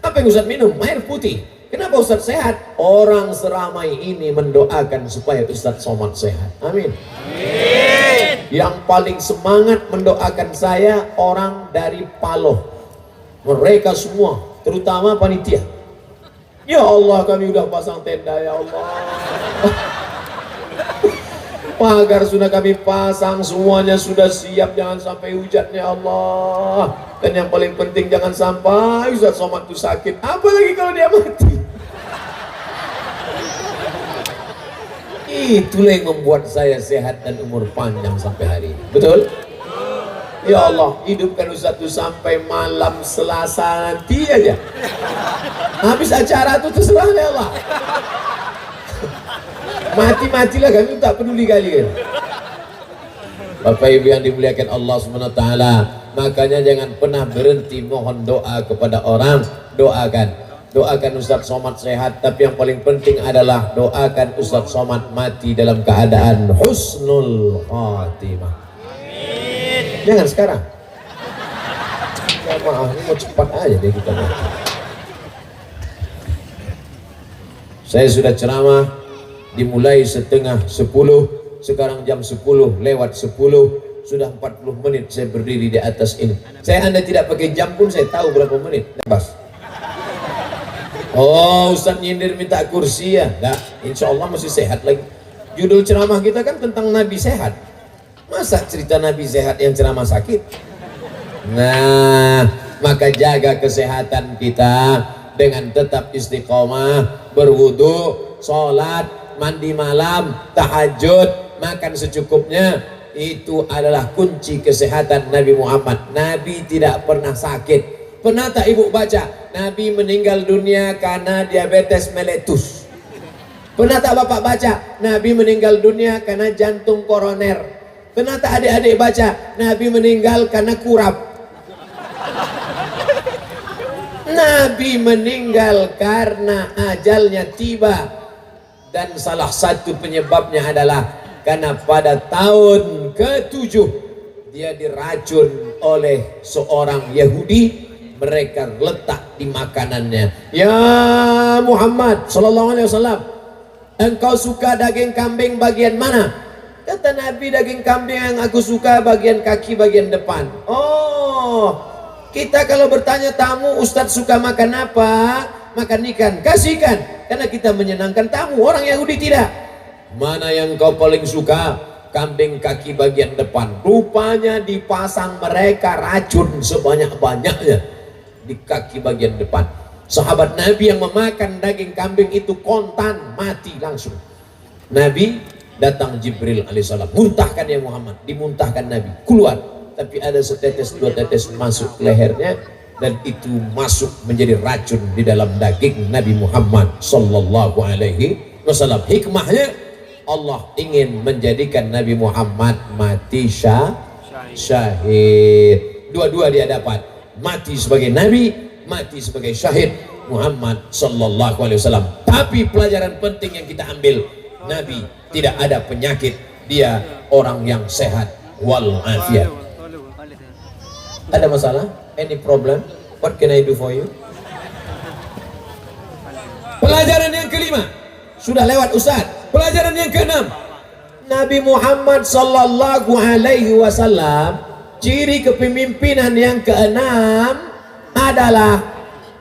Apa yang Ustaz minum? Air putih. Kenapa Ustaz sehat? Orang seramai ini mendoakan supaya Ustaz Somad sehat. Amin. Yang paling semangat mendoakan saya orang dari Paloh. Mereka semua, terutama panitia. Ya Allah, kami udah pasang tenda ya Allah. Pagar sudah kami pasang, semuanya sudah siap, jangan sampai hujan ya Allah. Dan yang paling penting jangan sampai Ustaz Somad itu sakit, apalagi kalau dia mati. Itulah yang membuat saya sehat dan umur panjang sampai hari ini. Betul? Ya Allah, hidupkan Ustaz itu sampai malam Selasa nanti aja. Habis acara itu terserah ya Allah. Mati-matilah, kami tak peduli kali kan. Bapak Ibu yang dimuliakan Allah SWT, makanya jangan pernah berhenti mohon doa kepada orang. Doakan Ustaz Somad sehat, tapi yang paling penting adalah doakan Ustaz Somad mati dalam keadaan husnul khatimah. Amin. Jangan sekarang. Ya maaf, mau cepat aja deh kita mati. Saya sudah ceramah dimulai setengah 10, sekarang jam 10 lewat 10, sudah 40 menit saya berdiri di atas ini. Anda tidak pakai jam pun saya tahu berapa menit. Bas. Oh, Ustaz nyindir minta kursi ya? Nah, insya Allah masih sehat lagi. Judul ceramah kita kan tentang Nabi sehat. Masa cerita Nabi sehat yang ceramah sakit? Nah, maka jaga kesehatan kita dengan tetap istiqomah, berwudu, sholat, mandi malam, tahajud, makan secukupnya. Itu adalah kunci kesehatan Nabi Muhammad. Nabi tidak pernah sakit. Pernah tak ibu baca Nabi meninggal dunia karena diabetes meletus? Pernah tak bapak baca Nabi meninggal dunia karena jantung koroner? Pernah tak adik-adik baca Nabi meninggal karena kurap? Nabi meninggal karena ajalnya tiba, dan salah satu penyebabnya adalah karena pada tahun ke-7 dia diracun oleh seorang Yahudi. Mereka letak di makanannya, ya Muhammad sallallahu alaihi wasallam, engkau suka daging kambing bagian mana? Kata Nabi, daging kambing yang aku suka bagian kaki bagian depan. Oh, kita kalau bertanya tamu, Ustadz suka makan apa? Makan ikan, kasih ikan, karena kita menyenangkan tamu. Orang Yahudi tidak. Mana yang kau paling suka? Kambing kaki bagian depan. Rupanya dipasang mereka racun sebanyak-banyaknya di kaki bagian depan. Sahabat Nabi yang memakan daging kambing itu kontan mati langsung. Nabi datang Jibril alaihissalam, muntahkan ya Muhammad. Dimuntahkan Nabi, keluar, tapi ada setetes dua tetes masuk ke lehernya, dan itu masuk menjadi racun di dalam daging Nabi Muhammad sallallahu alaihi wasallam. Hikmahnya Allah ingin menjadikan Nabi Muhammad mati syahid. Dua-dua dia dapat, mati sebagai nabi, mati sebagai syahid Muhammad sallallahu alaihi wasallam. Tapi pelajaran penting yang kita ambil, Nabi tidak ada penyakit, dia orang yang sehat wal afiat. Ada masalah? Any problem? What can I do for you? Pelajaran yang kelima sudah lewat Ustaz. Pelajaran yang keenam, Nabi Muhammad sallallahu alaihi wasallam, ciri kepemimpinan yang keenam adalah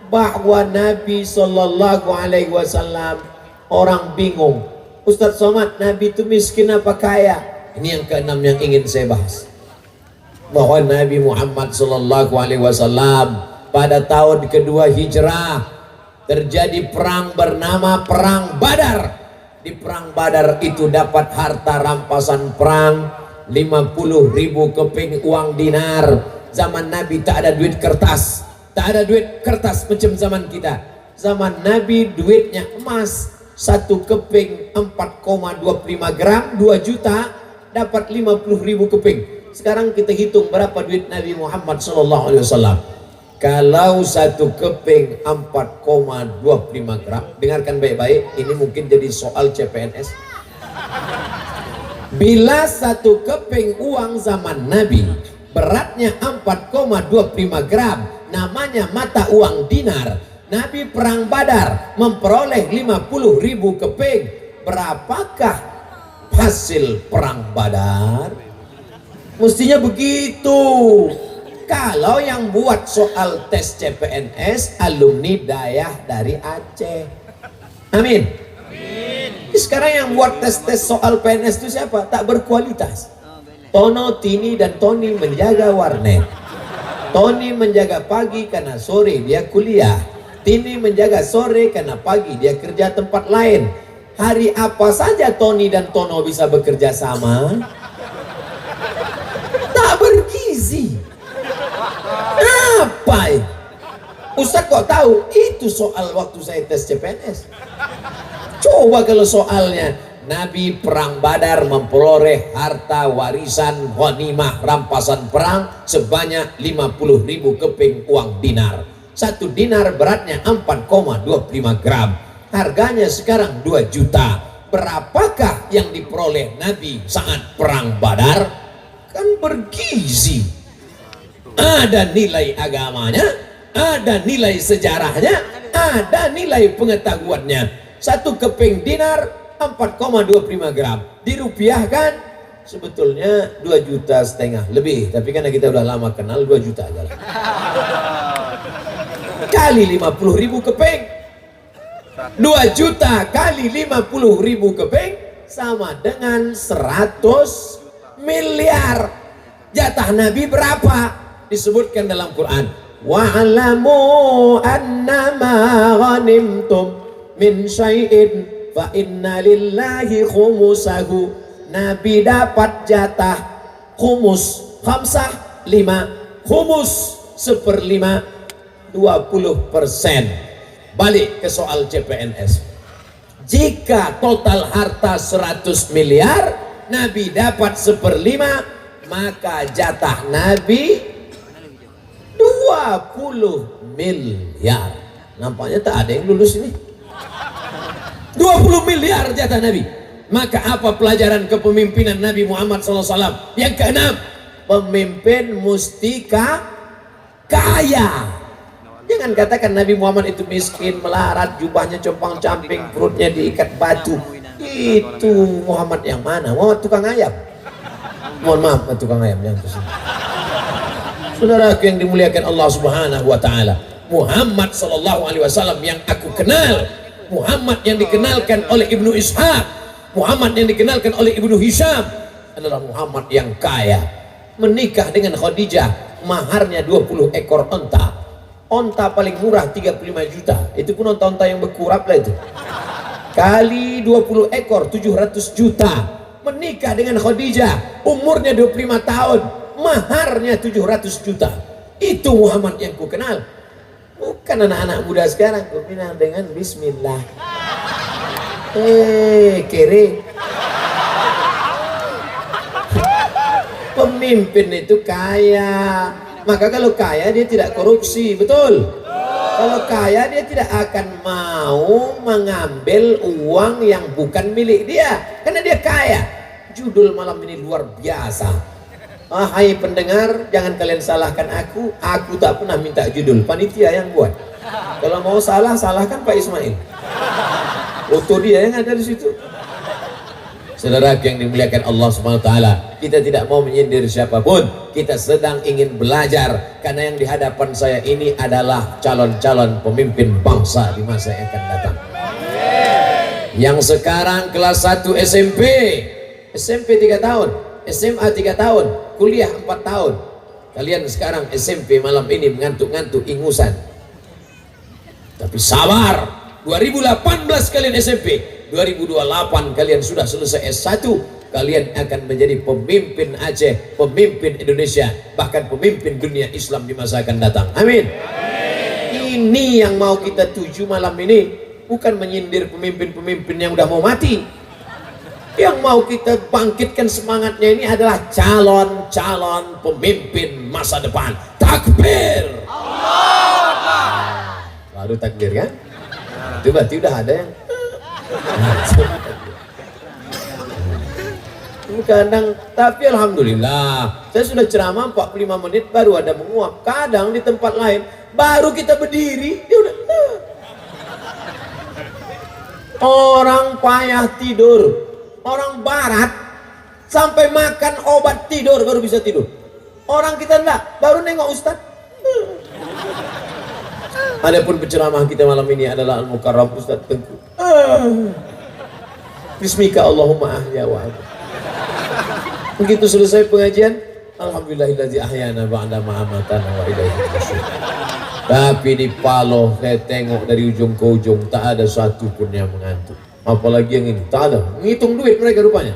bahwa Nabi sallallahu alaihi wasallam orang bingung. Ustadz Somad, Nabi itu miskin apa kaya? Ini yang keenam yang ingin saya bahas. Bahwa Nabi Muhammad sallallahu alaihi wasallam pada tahun kedua hijrah terjadi perang bernama Perang Badar. Di Perang Badar itu dapat harta rampasan perang 50.000 keping uang dinar. Zaman Nabi tak ada duit kertas, tak ada duit kertas macam zaman kita. Zaman Nabi duitnya emas, 1 keping 4,25 gram, 2 juta, dapat 50.000 keping. Sekarang kita hitung berapa duit Nabi Muhammad SAW. Kalau satu keping 4,25 gram, dengarkan baik-baik, ini mungkin jadi soal CPNS. Bila satu keping uang zaman Nabi beratnya 4,25 gram, namanya mata uang dinar, Nabi perang Badar memperoleh 50.000 keping. Berapakah hasil perang Badar? Mestinya begitu. Kalau yang buat soal tes CPNS alumni Dayah dari Aceh. Amin. Sekarang yang buat tes-tes soal PNS itu siapa? Tak berkualitas. Tono, Tini, dan Tony menjaga warnet. Tony menjaga pagi karena sore dia kuliah. Tini menjaga sore karena pagi dia kerja tempat lain. Hari apa saja Tony dan Tono bisa bekerja sama? Tak bergizi. Apa ini? Ustaz kok tahu? Itu soal waktu saya tes CPNS. Coba kalau soalnya Nabi perang Badar memperoleh harta warisan ghanimah rampasan perang sebanyak 50.000 keping uang dinar. Satu dinar beratnya 4,25 gram. Harganya sekarang 2 juta. Berapakah yang diperoleh Nabi saat perang Badar? Kan bergizi. Ada nilai agamanya, ada nilai sejarahnya, ada nilai pengetahuannya. Satu keping dinar 4,25 gram dirupiahkan sebetulnya 2,5 juta lebih, tapi karena kita udah lama kenal 2 juta aja lah. Kali 50.000 keping, 2 juta kali 50.000 keping sama dengan 100 miliar. Jatah Nabi berapa? Disebutkan dalam Quran, wa'alamu annama ghanimtum min syai'in fa inna lillahi khumusahu. Nabi dapat jatah khumus, khamsah 5, khumus 1/5, 20%. Balik ke soal CPNS. Jika total harta 100 miliar, Nabi dapat 1/5, maka jatah Nabi 20 miliar. Nampaknya tak ada yang lulus ini. 20 miliar jatah Nabi. Maka apa pelajaran kepemimpinan Nabi Muhammad SAW? Yang keenam, pemimpin mesti kaya. Jangan katakan Nabi Muhammad itu miskin, melarat, jubahnya compang-camping, perutnya diikat batu. Itu Muhammad yang mana? Muhammad tukang ayam. Mohon maaf, tukang ayam yang kesini. Saudara yang dimuliakan Allah Subhanahu wa taala, Muhammad sallallahu alaihi wasallam yang aku kenal, Muhammad yang dikenalkan oleh Ibnu Ishaq, Muhammad yang dikenalkan oleh Ibnu Hisham adalah Muhammad yang kaya. Menikah dengan Khadijah, maharnya 20 ekor onta. Onta paling murah 35 juta. Itu pun onta-onta yang berkurap lah itu. Kali 20 ekor 700 juta. Menikah dengan Khadijah, umurnya 25 tahun. Maharnya 700 juta. Itu Muhammad yang ku kenal. Bukan anak-anak muda sekarang. Ku kenal dengan bismillah. Kere. Pemimpin itu kaya. Maka kalau kaya dia tidak korupsi, betul? Kalau kaya dia tidak akan mau mengambil uang yang bukan milik dia, karena dia kaya. Judul malam ini luar biasa. Hai pendengar, jangan kalian salahkan aku tak pernah minta judul, panitia yang buat. Kalau mau salah, salahkan Pak Ismail. Foto dia yang ada di situ. Saudara yang dimuliakan Allah Subhanahu wa taala, kita tidak mau menyindir siapapun. Kita sedang ingin belajar, karena yang di hadapan saya ini adalah calon-calon pemimpin bangsa di masa yang akan datang. Yang sekarang kelas 1 SMP, SMP 3 tahun, SMA 3 tahun, kuliah 4 tahun. Kalian sekarang SMP malam ini mengantuk-ngantuk ingusan. Tapi sabar, 2018 kalian SMP, 2028 kalian sudah selesai S1, kalian akan menjadi pemimpin Aceh, pemimpin Indonesia, bahkan pemimpin dunia Islam di masa akan datang. Amin. Ini yang mau kita tuju malam ini, bukan menyindir pemimpin-pemimpin yang udah mau mati. Yang mau kita bangkitkan semangatnya ini adalah calon-calon pemimpin masa depan. Takbir. Baru takbir kan? Itu berarti udah ada yang kadang, tapi alhamdulillah saya sudah ceramah 45 menit baru ada menguap. Kadang di tempat lain baru kita berdiri dia udah orang payah tidur, orang barat sampai makan obat tidur baru bisa tidur. Orang kita enggak, baru nengok Ustaz. Adapun penceramah kita malam ini adalah Al-Mukarram Ustaz Tengku. Bismika Allahumma ahya wa abad. Begitu selesai pengajian, alhamdulillahillazi ahyana ba'da ma amatana wa ilaihi nusyur. Tapi di Paloh saya tengok dari ujung ke ujung tak ada satu pun yang mengantuk. Apalagi yang ini, tak ada. Ngitung duit mereka rupanya.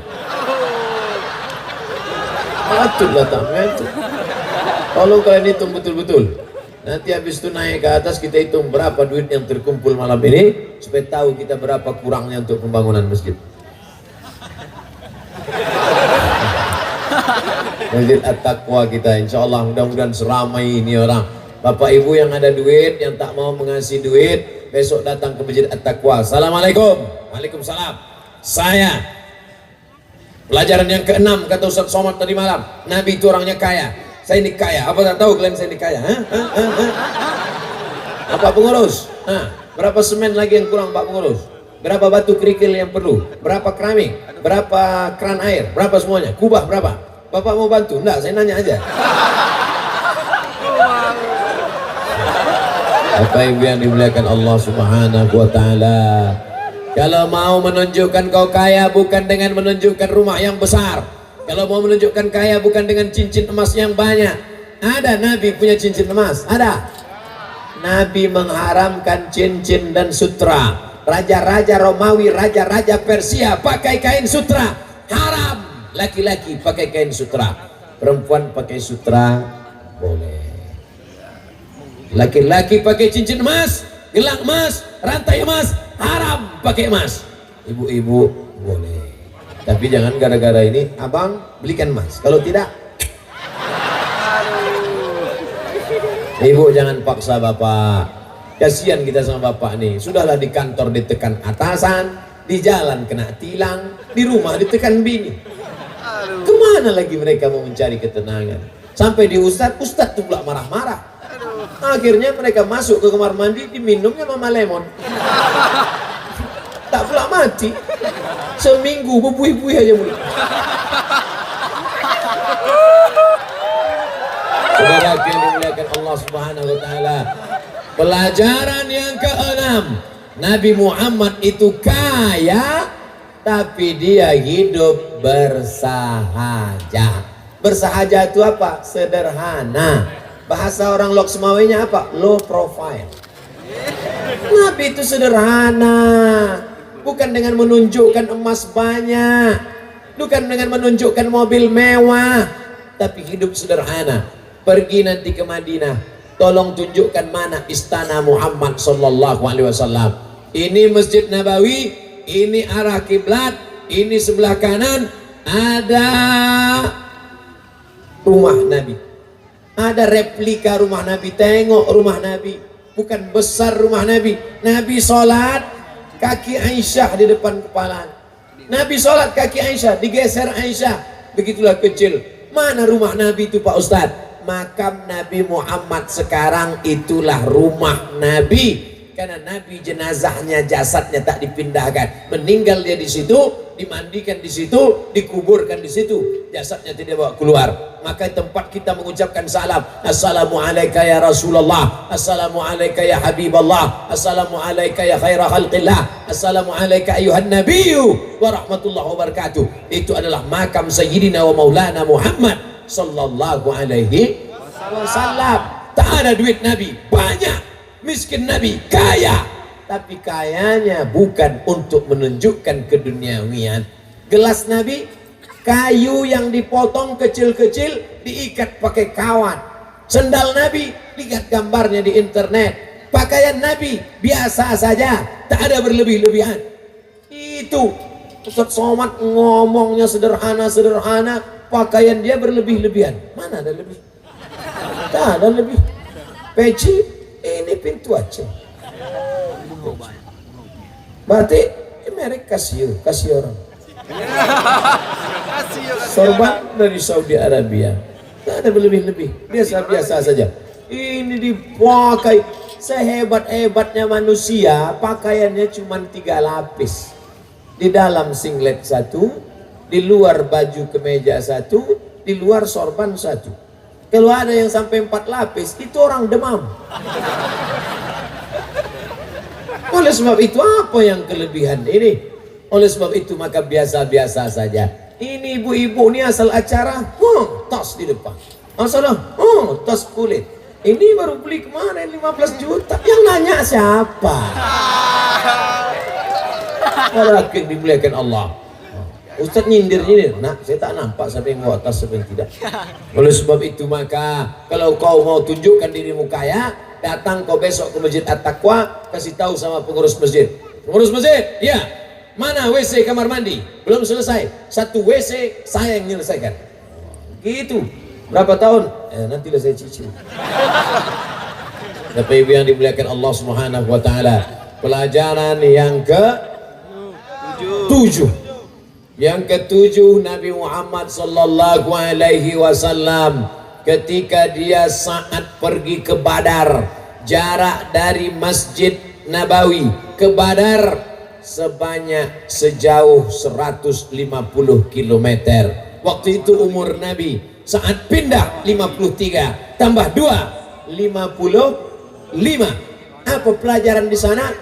Patutlah tak mengantuk. Tolong kalian hitung betul-betul. Nanti habis itu naik ke atas kita hitung berapa duit yang terkumpul malam ini supaya tahu kita berapa kurangnya untuk pembangunan masjid. Masjid At-Taqwa kita, insya Allah mudah-mudahan seramai ini orang. Bapak ibu yang ada duit, yang tak mau mengasih duit, besok datang ke Masjid At-Taqwa. Assalamualaikum. Waalaikumsalam. Saya pelajaran yang ke-6 kata Ustaz Somad tadi malam, Nabi itu orangnya kaya. Saya ini kaya. Apa tak tahu kalian saya ini kaya? Apa pengurus? Berapa semen lagi yang kurang Pak pengurus? Berapa batu kerikil yang perlu? Berapa keramik? Berapa keran air? Berapa semuanya? Kubah berapa? Bapak mau bantu? Enggak, saya nanya aja. Bapak ibu yang dimuliakan Allah Subhanahu wa ta'ala, kalau mau menunjukkan kau kaya bukan dengan menunjukkan rumah yang besar, kalau mau menunjukkan kaya bukan dengan cincin emas yang banyak. Ada Nabi punya cincin emas? Ada. Nabi mengharamkan cincin dan sutra. Raja-raja Romawi, raja-raja Persia pakai kain sutra, haram. Laki-laki pakai kain sutra, perempuan pakai sutra boleh. Laki-laki pakai cincin emas, gelang emas, rantai emas, haram pakai emas. Ibu-ibu boleh. Tapi jangan gara-gara ini abang belikan emas. Kalau tidak, ibu jangan paksa bapak. Kasihan kita sama bapak nih. Sudahlah di kantor ditekan atasan, di jalan kena tilang, di rumah ditekan bini. Kemana lagi mereka mau mencari ketenangan? Sampai di Ustadz tuh pula marah-marah. Akhirnya mereka masuk ke kamar mandi, diminumnya Mama Lemon. Tak pula mati. Seminggu berbuih-buih aja mulut. Saudara yang dimuliakan Allah Subhanahu wa ta'ala, pelajaran yang ke-6, Nabi Muhammad itu kaya tapi dia hidup bersahaja. Bersahaja itu apa? Sederhana. Bahasa orang Loksmawinya apa? Low profile. Nabi itu sederhana, bukan dengan menunjukkan emas banyak, bukan dengan menunjukkan mobil mewah, tapi hidup sederhana. Pergi nanti ke Madinah, tolong tunjukkan mana istana Muhammad sallallahu alaihi wasallam. Ini Masjid Nabawi, ini arah kiblat, ini sebelah kanan ada rumah Nabi, ada replika rumah Nabi. Tengok rumah Nabi, bukan besar rumah Nabi. Nabi sholat, kaki Aisyah di depan kepala. Nabi sholat, kaki Aisyah digeser Aisyah, begitulah kecil. Mana rumah Nabi itu Pak Ustadz? Makam Nabi Muhammad sekarang itulah rumah Nabi. Karena Nabi jenazahnya, jasadnya tak dipindahkan, meninggal dia di situ, dimandikan di situ, dikuburkan di situ, jasadnya tidak bawa keluar. Maka tempat kita mengucapkan salam, Assalamualaikum ya Rasulullah, Assalamualaikum ya Habiballah, Assalamualaikum ya khaira khalqillah, Assalamualaikum ayuhan nabiyyu wa rahmatullahi wabarakatuh. Itu adalah makam Sayyidina wa Maulana Muhammad sallallahu alaihi wasallam. Tak ada duit Nabi banyak, miskin Nabi kaya, tapi kayanya bukan untuk menunjukkan keduniawian. Gelas Nabi kayu yang dipotong kecil-kecil, diikat pakai kawat. Sendal Nabi, lihat gambarnya di internet. Pakaian Nabi biasa saja, tak ada berlebih-lebihan. Itu Ustaz Somad ngomongnya sederhana, pakaian dia berlebih-lebihan. Mana ada lebih? Tak ada lebih. Peci, ini pintu aja. Berarti merek kasih orang. Sorban dari Saudi Arabia. Tak ada berlebih-lebih. Biasa-biasa saja. Ini dipakai sehebat-hebatnya manusia, pakaiannya cuma 3 lapis. Di dalam singlet 1, di luar baju kemeja 1, di luar sorban 1. Kalau ada yang sampai 4 lapis, itu orang demam. Oleh sebab itu apa yang kelebihan ini? Oleh sebab itu maka biasa-biasa saja. Ini ibu-ibu ini asal acara, tas di depan. Masalah, tas kulit. Ini baru beli kemarin 15 juta. Yang nanya siapa? Walakin dimuliakan Allah. Ustaz nyindir. Nah, saya tak nampak siapa yang bawa tas, siapa yang tidak. Oleh sebab itu maka kalau kau mau tunjukkan dirimu kaya, datang kau besok ke Masjid At-Taqwa, kasih tahu sama pengurus masjid. Pengurus masjid, ya. Mana WC kamar mandi? Belum selesai. 1 WC saya yang menyelesaikan. Gitu. Berapa tahun? Nantilah saya cicil. Bapak Ibu yang dimuliakan Allah Subhanahu wa taala. Pelajaran yang ke-7. Yang ke-7, Nabi Muhammad sallallahu alaihi wasallam ketika dia saat pergi ke Badar, jarak dari Masjid Nabawi ke Badar sejauh 150 km. Waktu itu umur Nabi saat pindah 53 tambah 2 55. Apa pelajaran di sana?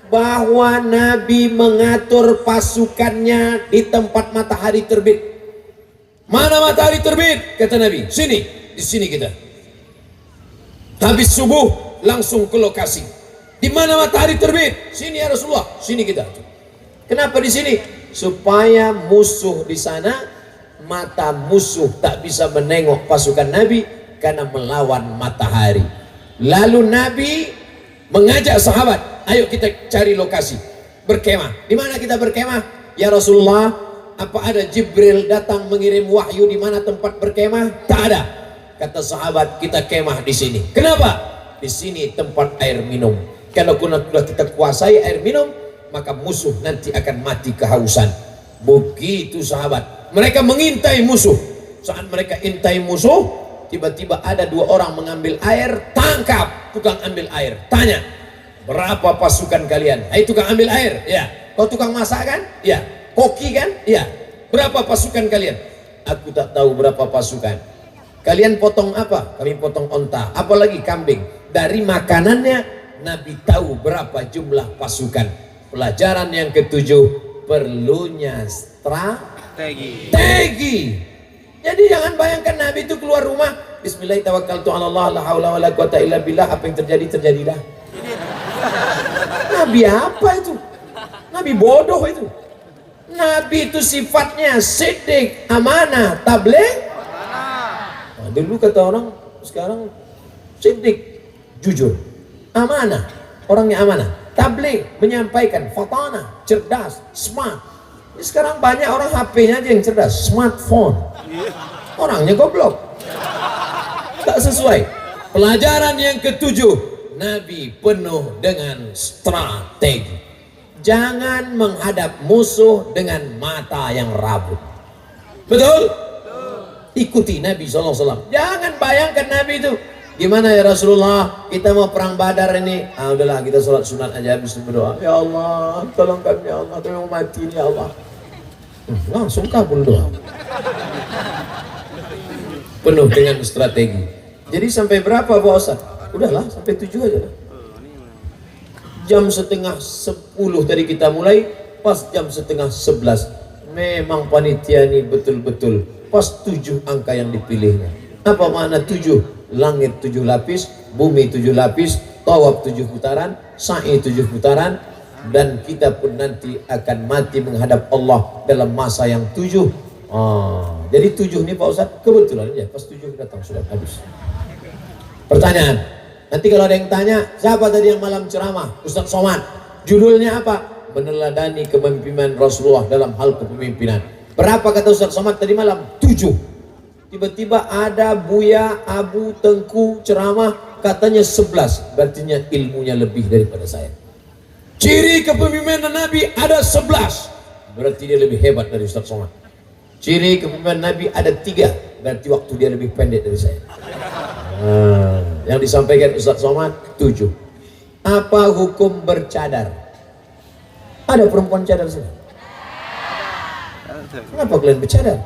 Bahwa Nabi mengatur pasukannya di tempat matahari terbit. Mana matahari terbit? Kata Nabi, sini, di sini kita. Habis subuh langsung ke lokasi. Di mana matahari terbit? Sini ya Rasulullah, sini kita. Kenapa di sini? Supaya musuh di sana, mata musuh tak bisa menengok pasukan Nabi karena melawan matahari. Lalu Nabi mengajak sahabat, ayo kita cari lokasi berkemah. Di mana kita berkemah? Ya Rasulullah, apa ada Jibril datang mengirim wahyu di mana tempat berkemah? Tak ada. Kata sahabat, kita kemah di sini. Kenapa? Di sini tempat air minum. Kalau kita kuasai air minum, maka musuh nanti akan mati kehausan. Begitu sahabat. Mereka mengintai musuh. Saat mereka intai musuh, tiba-tiba ada 2 orang mengambil air. Tangkap tukang ambil air. Tanya, berapa pasukan kalian? Hai tukang ambil air? Ya. Kau tukang masak kan? Ya. Koki kan? Ya. Berapa pasukan kalian? Aku tak tahu berapa pasukan. Kalian potong apa? Kami potong onta. Apalagi kambing. Dari makanannya Nabi tahu berapa jumlah pasukan. Pelajaran yang ke-7, perlunya strategi. Jadi jangan bayangkan Nabi itu keluar rumah, Bismillahirrahmanirrahim, la haula wala quwata illa billah, apa yang terjadi terjadilah. Nabi apa itu? Nabi bodoh itu. Nabi itu sifatnya siddiq, amanah, tabligh. Nah, dulu kata orang, sekarang siddiq, jujur, amanah, orangnya amanah, tabligh, menyampaikan, fatana, cerdas, smart. Ini sekarang banyak orang HP-nya aja yang cerdas, smartphone. Orangnya goblok, tak sesuai. Pelajaran yang ke-7, Nabi penuh dengan strategi. Jangan menghadap musuh dengan mata yang rabun. Betul? Ikuti Nabi SAW. Jangan bayangkan Nabi itu, gimana ya Rasulullah, kita mau perang Badar ini, udahlah kita sholat sunat aja habis berdoa, ya Allah tolong kami ya Allah, kami mau mati ini ya Allah. Langsung kabul doa. Penuh dengan strategi. Jadi sampai berapa Pak Ustaz? Udahlah sampai 7 aja lah. Jam setengah 10 tadi kita mulai, pas jam setengah 11 memang panitia ini betul-betul pas 7 angka yang dipilihnya. Apa makna 7? Langit 7 lapis, bumi 7 lapis, tawaf 7 putaran, sa'i 7 putaran, dan kita pun nanti akan mati menghadap Allah dalam masa yang 7. Jadi 7 ini Pak Ustaz kebetulan ya pas 7 datang sudah habis. Pertanyaan, nanti kalau ada yang tanya, siapa tadi yang malam ceramah? Ustaz Somad. Judulnya apa? meneladani kepemimpinan Rasulullah dalam hal kepemimpinan. Berapa kata Ustaz Somad tadi malam? 7. Tiba-tiba ada Buya Abu Tengku ceramah katanya 11, berartinya ilmunya lebih daripada saya. Ciri kepemimpinan Nabi ada 11, berarti dia lebih hebat dari Ustaz Somad. Ciri kepemimpinan Nabi ada 3, berarti waktu dia lebih pendek dari saya. Yang disampaikan Ustaz Somad 7. Apa hukum bercadar? Ada perempuan cadar sini? Kenapa kalian bercadar?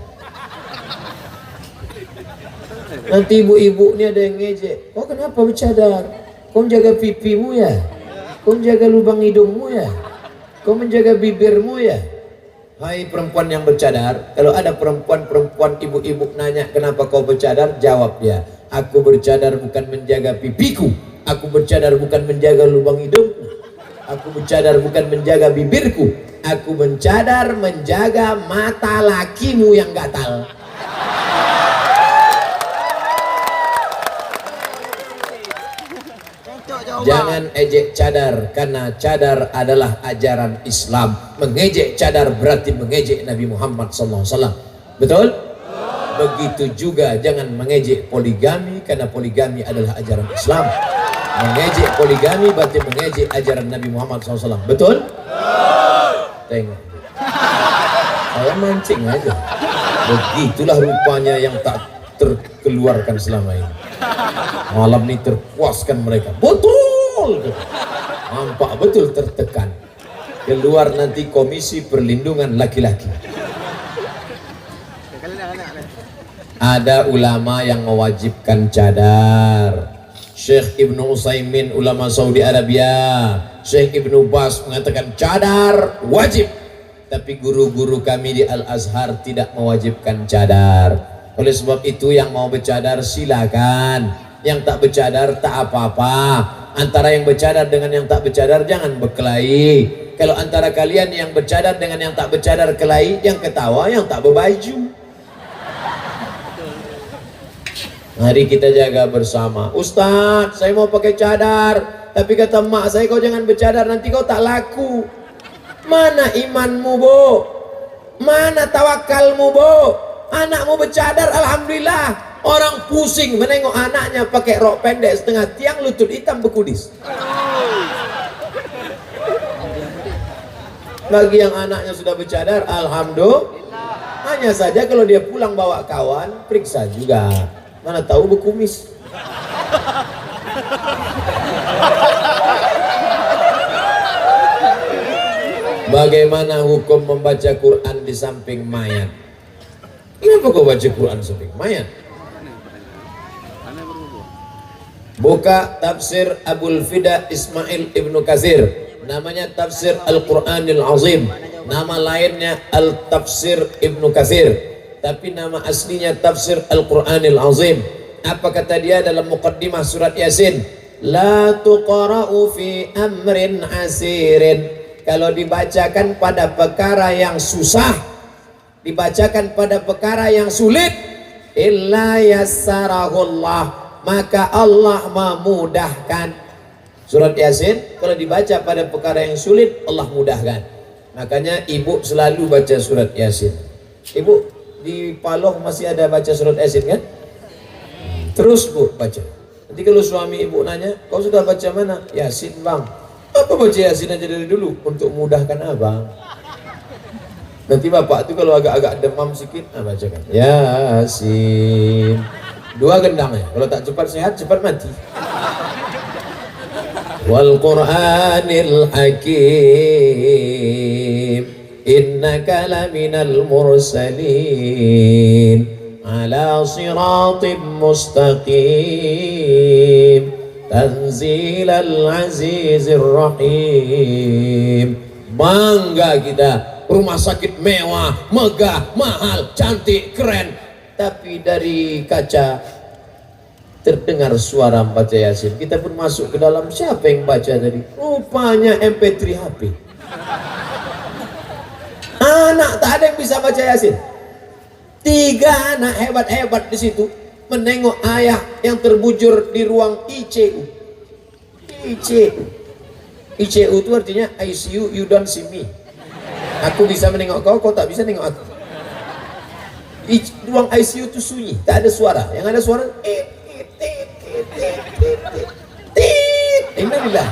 Nanti ibu-ibu ini ada yang ngejek. Kau kenapa bercadar? Kau menjaga pipimu ya? Kau menjaga lubang hidungmu ya? Kau menjaga bibirmu ya? Hai perempuan yang bercadar, kalau ada perempuan ibu-ibu nanya kenapa kau bercadar, jawab dia, aku bercadar bukan menjaga pipiku, aku bercadar bukan menjaga lubang hidungku, aku bercadar bukan menjaga bibirku, aku bercadar menjaga mata lakimu yang gatal. Jangan ejek cadar, karena cadar adalah ajaran Islam. Mengejek cadar berarti mengejek Nabi Muhammad SAW. Betul? Begitu juga jangan mengejek poligami, karena poligami adalah ajaran Islam. Mengejek poligami berarti mengejek ajaran Nabi Muhammad SAW. Betul? Tengok, saya mancing aja. Begitulah rupanya yang tak terkeluarkan selama ini. Malam ini terpuaskan mereka. Betul, nampak betul tertekan. Keluar nanti Komisi Perlindungan Laki-laki. Ada ulama yang mewajibkan cadar. Syekh Ibnu Utsaimin, ulama Saudi Arabia, Syekh Ibnu Bas mengatakan cadar wajib. Tapi guru-guru kami di Al-Azhar tidak mewajibkan cadar. Oleh sebab itu yang mau bercadar silakan, yang tak bercadar tak apa-apa. Antara yang bercadar dengan yang tak bercadar jangan berkelahi. Kalau antara kalian yang bercadar dengan yang tak bercadar kelahi, yang ketawa yang tak berbaju. Mari kita jaga bersama. Ustaz, saya mau pakai cadar, tapi kata mak saya kau jangan bercadar, nanti kau tak laku. Mana imanmu, Bu? Mana tawakalmu, Bu? Anakmu bercadar, alhamdulillah. Orang pusing menengok anaknya pakai rok pendek setengah tiang, lutut hitam berkudis. Bagi yang anaknya sudah bercadar, alhamdulillah. Hanya saja kalau dia pulang bawa kawan, periksa juga. Mana tahu berkumis. Bagaimana hukum membaca Quran di samping mayat? Kenapa kau baca Quran samping mayat? Buka tafsir Abul Fida Ismail Ibnu Katsir, namanya tafsir Al-Quranil Azim. Nama lainnya Al-Tafsir Ibnu Katsir, tapi nama aslinya tafsir Al-Quranil Azim. Apa kata dia dalam muqaddimah surat Yasin? La tuqra'u fi amrin asirin. Kalau dibacakan pada perkara yang susah, dibacakan pada perkara yang sulit, illa yassarahullah, maka Allah memudahkan. Surat Yasin kalau dibaca pada perkara yang sulit, Allah mudahkan. Makanya ibu selalu baca surat Yasin. Ibu di Paloh masih ada baca surat Yasin kan? Terus Bu baca. Nanti kalau suami ibu nanya, kau sudah baca mana? Yasin bang. Apa baca Yasin aja dari dulu untuk mudahkan abang. Nanti bapak tuh kalau agak-agak demam sedikit, bacakan Yasin. 2 gendang ya. Kalau tak cepat sehat, cepat mati. Wal Qur'anil Hakim, innaka laminal mursalin ala siratim mustaqim tanzilal azizir rahim. Bangga kita, rumah sakit mewah, megah, mahal, cantik, keren, tapi dari kaca terdengar suara baca Yasin. Kita pun masuk ke dalam, siapa yang baca tadi? Rupanya MP3 HP. Anak tak ada yang bisa baca Yasin. 3 anak hebat-hebat di situ menengok ayah yang terbujur di ruang ICU. ICU itu artinya ICU, you don't see me. Aku bisa menengok kau, kau tak bisa nengok aku. Ruang ICU itu sunyi, tak ada suara. Yang ada suara Innalillah.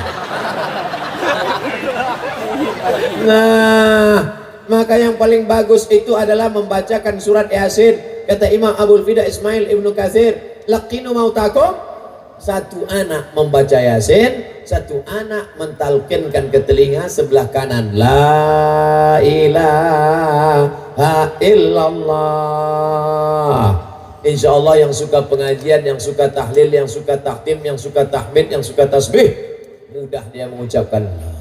Nah, maka yang paling bagus itu adalah membacakan surat Yasin. Kata Imam Abul Fida Ismail Ibnu Katsir, laqinu mautakum. Satu anak membaca Yasin, satu anak mentalkinkan ke telinga sebelah kanan, la ilaha illallah. Insya Allah yang suka pengajian, yang suka tahlil, yang suka tahtim, yang suka tahmid, yang suka tasbih, mudah dia mengucapkan la.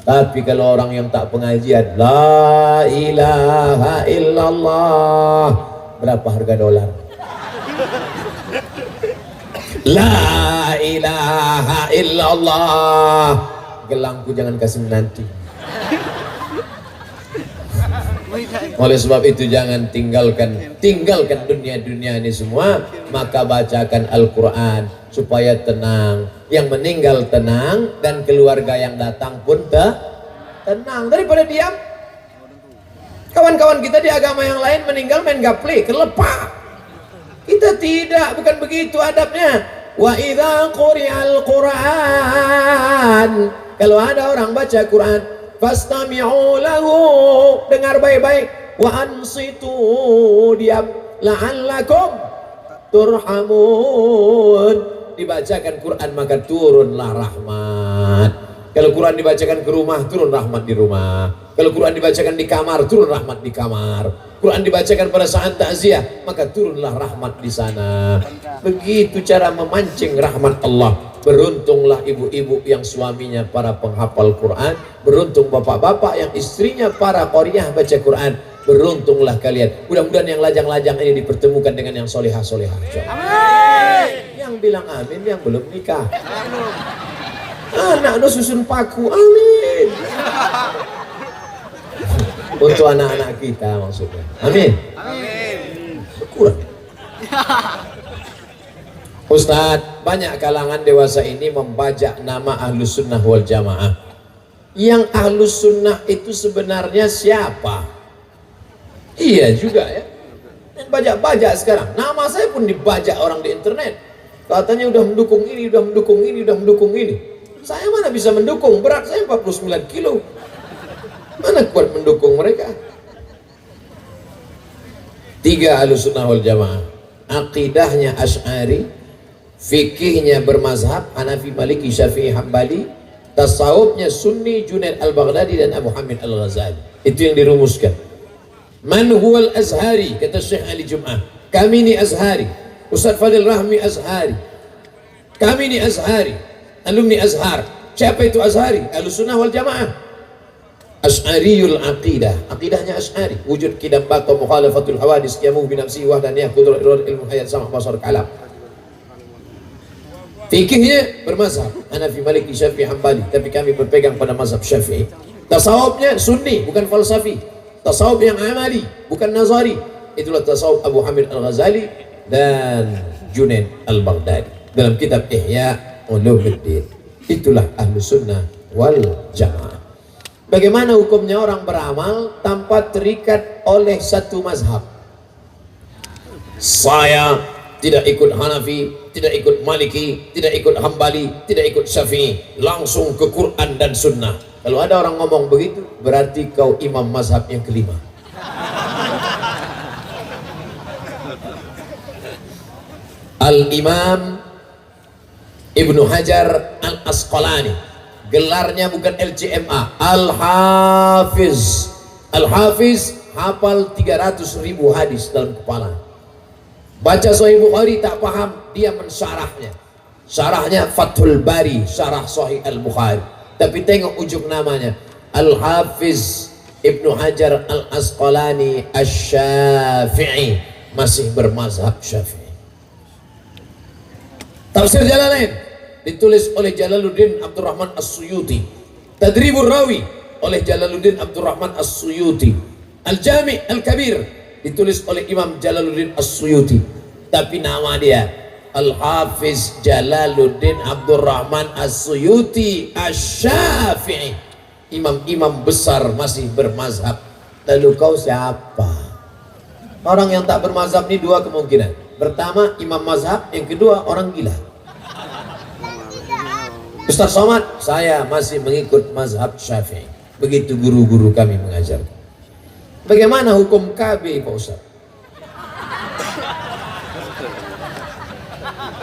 Tapi kalau orang yang tak pengajian, la ilaha illallah, berapa harga dolar? La ilaha illallah. Gelangku jangan kasih menanti. Oleh sebab itu jangan tinggalkan dunia ini semua, maka bacakan Al-Quran supaya tenang. Yang meninggal tenang dan keluarga yang datang pun tenang. Daripada diam. Kawan-kawan kita di agama yang lain meninggal main gaple, kelepak. Kita tidak, bukan begitu adabnya. Wa idza quri'al Qur'an, kalau ada orang baca Quran, fastami'u lahu, dengar baik-baik, wa ansitu, diam, la'allakum turhamun. Dibacakan Quran maka turunlah rahmat. Kalau Quran dibacakan ke rumah, turun rahmat di rumah. Kalau Quran dibacakan di kamar, turun rahmat di kamar. Quran dibacakan pada saat takziah, maka turunlah rahmat di sana. Begitu cara memancing rahmat Allah. Beruntunglah ibu-ibu yang suaminya para penghafal Quran, beruntung bapak-bapak yang istrinya para qariah baca Quran. Beruntunglah kalian. Mudah-mudahan yang lajang-lajang ini dipertemukan dengan yang solehah-solehah. Amin. Yang bilang amin yang belum nikah. Anak susun paku, amin. Untuk anak-anak kita maksudnya, amin. Amin. Berkurang. Ustadz, banyak kalangan dewasa ini membajak nama Ahlus Sunnah wal Jamaah. Yang Ahlus Sunnah itu sebenarnya siapa? Iya juga ya. Bajak-bajak sekarang. Nama saya pun dibajak orang di internet. Katanya udah mendukung ini, udah mendukung ini, udah mendukung ini. Saya mana bisa mendukung? Berat saya 49 kilo. Mana kuat mendukung mereka? 3 Ahlus Sunnah wal Jamaah. Aqidahnya Asy'ari, fikihnya bermazhab Hanafi, Maliki, Syafi'i, Hambali, tasawufnya Sunni, Junaid al-Baghdadi dan Abu Hamid al-Ghazali. Itu yang dirumuskan. Man huwal Azhari, kata Syekh Ali Jum'ah. Kami ini Azhari. Ustaz Fadil Rahmi Azhari. Kami ini Azhari, alumni Azhar. Siapa itu Azhari? Ahlus Sunnah wal Jamaah. Asy'ariyul aqidah, aqidahnya Asy'ari, wujud qidam baqa mukhalafatul hawadis, qiyamuhu bi nafsihi wahdaniyah, qudrat ilmu hayat sama' basar kalam. Fikihnya bermazhab Hanafi, Maliki, Syafi'i, Hambali, tapi kami berpegang pada mazhab Syafi'i. Tasawufnya Sunni, bukan falsafi. Tasawuf yang amali, bukan nazari. Itulah tasawuf Abu Hamid al-Ghazali dan Junaid al-Baghdadi dalam kitab Ihya Ulumuddin. Itulah Ahlus Sunnah wal Jamaah. Bagaimana hukumnya orang beramal tanpa terikat oleh satu mazhab? Saya tidak ikut Hanafi, tidak ikut Maliki, tidak ikut Hambali, tidak ikut Syafi'i, langsung ke Quran dan Sunnah. Kalau ada orang ngomong begitu, berarti kau imam mazhab yang kelima. Al-Imam Ibnu Hajar Al-Asqalani, gelarnya bukan LCMA, Al-Hafiz. Al-Hafiz hafal 300.000 hadis dalam kepala. Baca Sahih Bukhari tak paham, dia mensyarahnya. Syarahnya Fathul Bari, syarah Sahih Al-Bukhari. Tapi tengok ujung namanya, Al-Hafiz Ibnu Hajar Al-Asqalani Asy-Syafi'i, masih bermazhab Syafi'i. Tafsir Jalalain ditulis oleh Jalaluddin Abdurrahman As-Suyuti. Tadribur Rawi oleh Jalaluddin Abdurrahman As-Suyuti. Al-Jami' Al-Kabir ditulis oleh Imam Jalaluddin As-Suyuti. Tapi nama dia Al-Hafiz Jalaluddin Abdurrahman As-Suyuti Asy-Syafi'i, imam-imam besar masih bermazhab. Lalu kau siapa? Orang yang tak bermazhab ini dua kemungkinan. Pertama imam mazhab, yang kedua orang gila. Ustaz Somad, saya masih mengikut mazhab Syafi'i. Begitu guru-guru kami mengajar. Bagaimana hukum KB Pak Ustaz?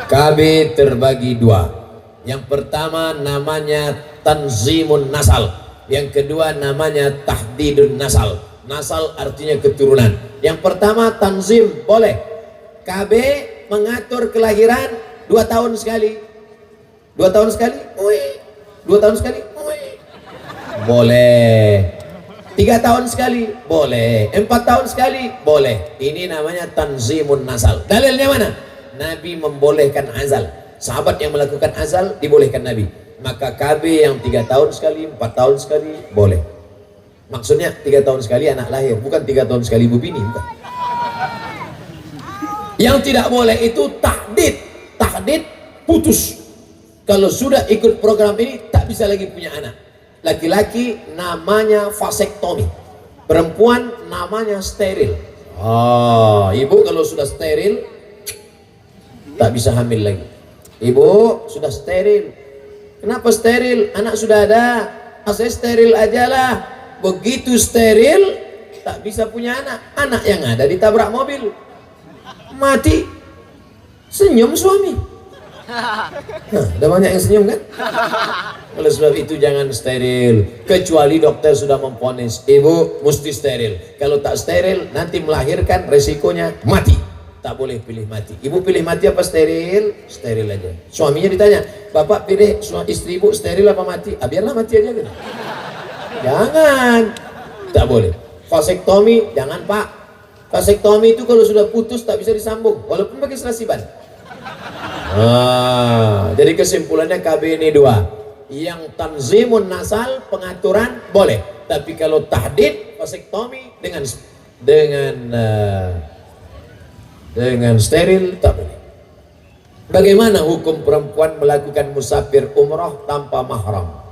KB terbagi dua. Yang pertama namanya tanzimun nasal, yang kedua namanya tahdidun nasal. Nasal artinya keturunan. Yang pertama tanzim boleh. KB mengatur kelahiran 2 tahun sekali. 2 tahun sekali? Ui. 2 tahun sekali? Ui. Boleh. 3 tahun sekali? Boleh. 4 tahun sekali? Boleh. Ini namanya tanzimun nasal. Dalilnya mana? Nabi membolehkan azal. Sahabat yang melakukan azal dibolehkan Nabi. Maka KB yang 3 tahun sekali, 4 tahun sekali boleh. Maksudnya 3 tahun sekali anak lahir, bukan 3 tahun sekali ibu bini, bukan. Yang tidak boleh itu tahdid. Tahdid putus. Kalau sudah ikut program ini tak bisa lagi punya anak. Laki-laki namanya vasektomi, perempuan namanya steril. Ibu kalau sudah steril tak bisa hamil lagi. Ibu sudah steril. Kenapa steril? Anak sudah ada. Saya steril aja lah. Begitu steril tak bisa punya anak. Anak yang ada ditabrak mobil, mati. Senyum suami. Ada banyak yang senyum kan? Oleh sebab itu jangan steril, kecuali dokter sudah memvonis ibu mesti steril. Kalau tak steril nanti melahirkan resikonya mati. Tak boleh pilih mati. Ibu pilih mati apa steril? Steril aja. Suaminya ditanya, bapak pilih istri ibu steril apa mati? Biarlah mati aja kan? Jangan. Tak boleh. Vasektomi jangan pak. Vasektomi itu kalau sudah putus tak bisa disambung walaupun pakai selasiban. Jadi kesimpulannya KB ini dua. Yang tanzimun nasal, pengaturan boleh. Tapi kalau tahdid, vasektomi dengan steril tak boleh. Bagaimana hukum perempuan melakukan musafir umrah tanpa mahram?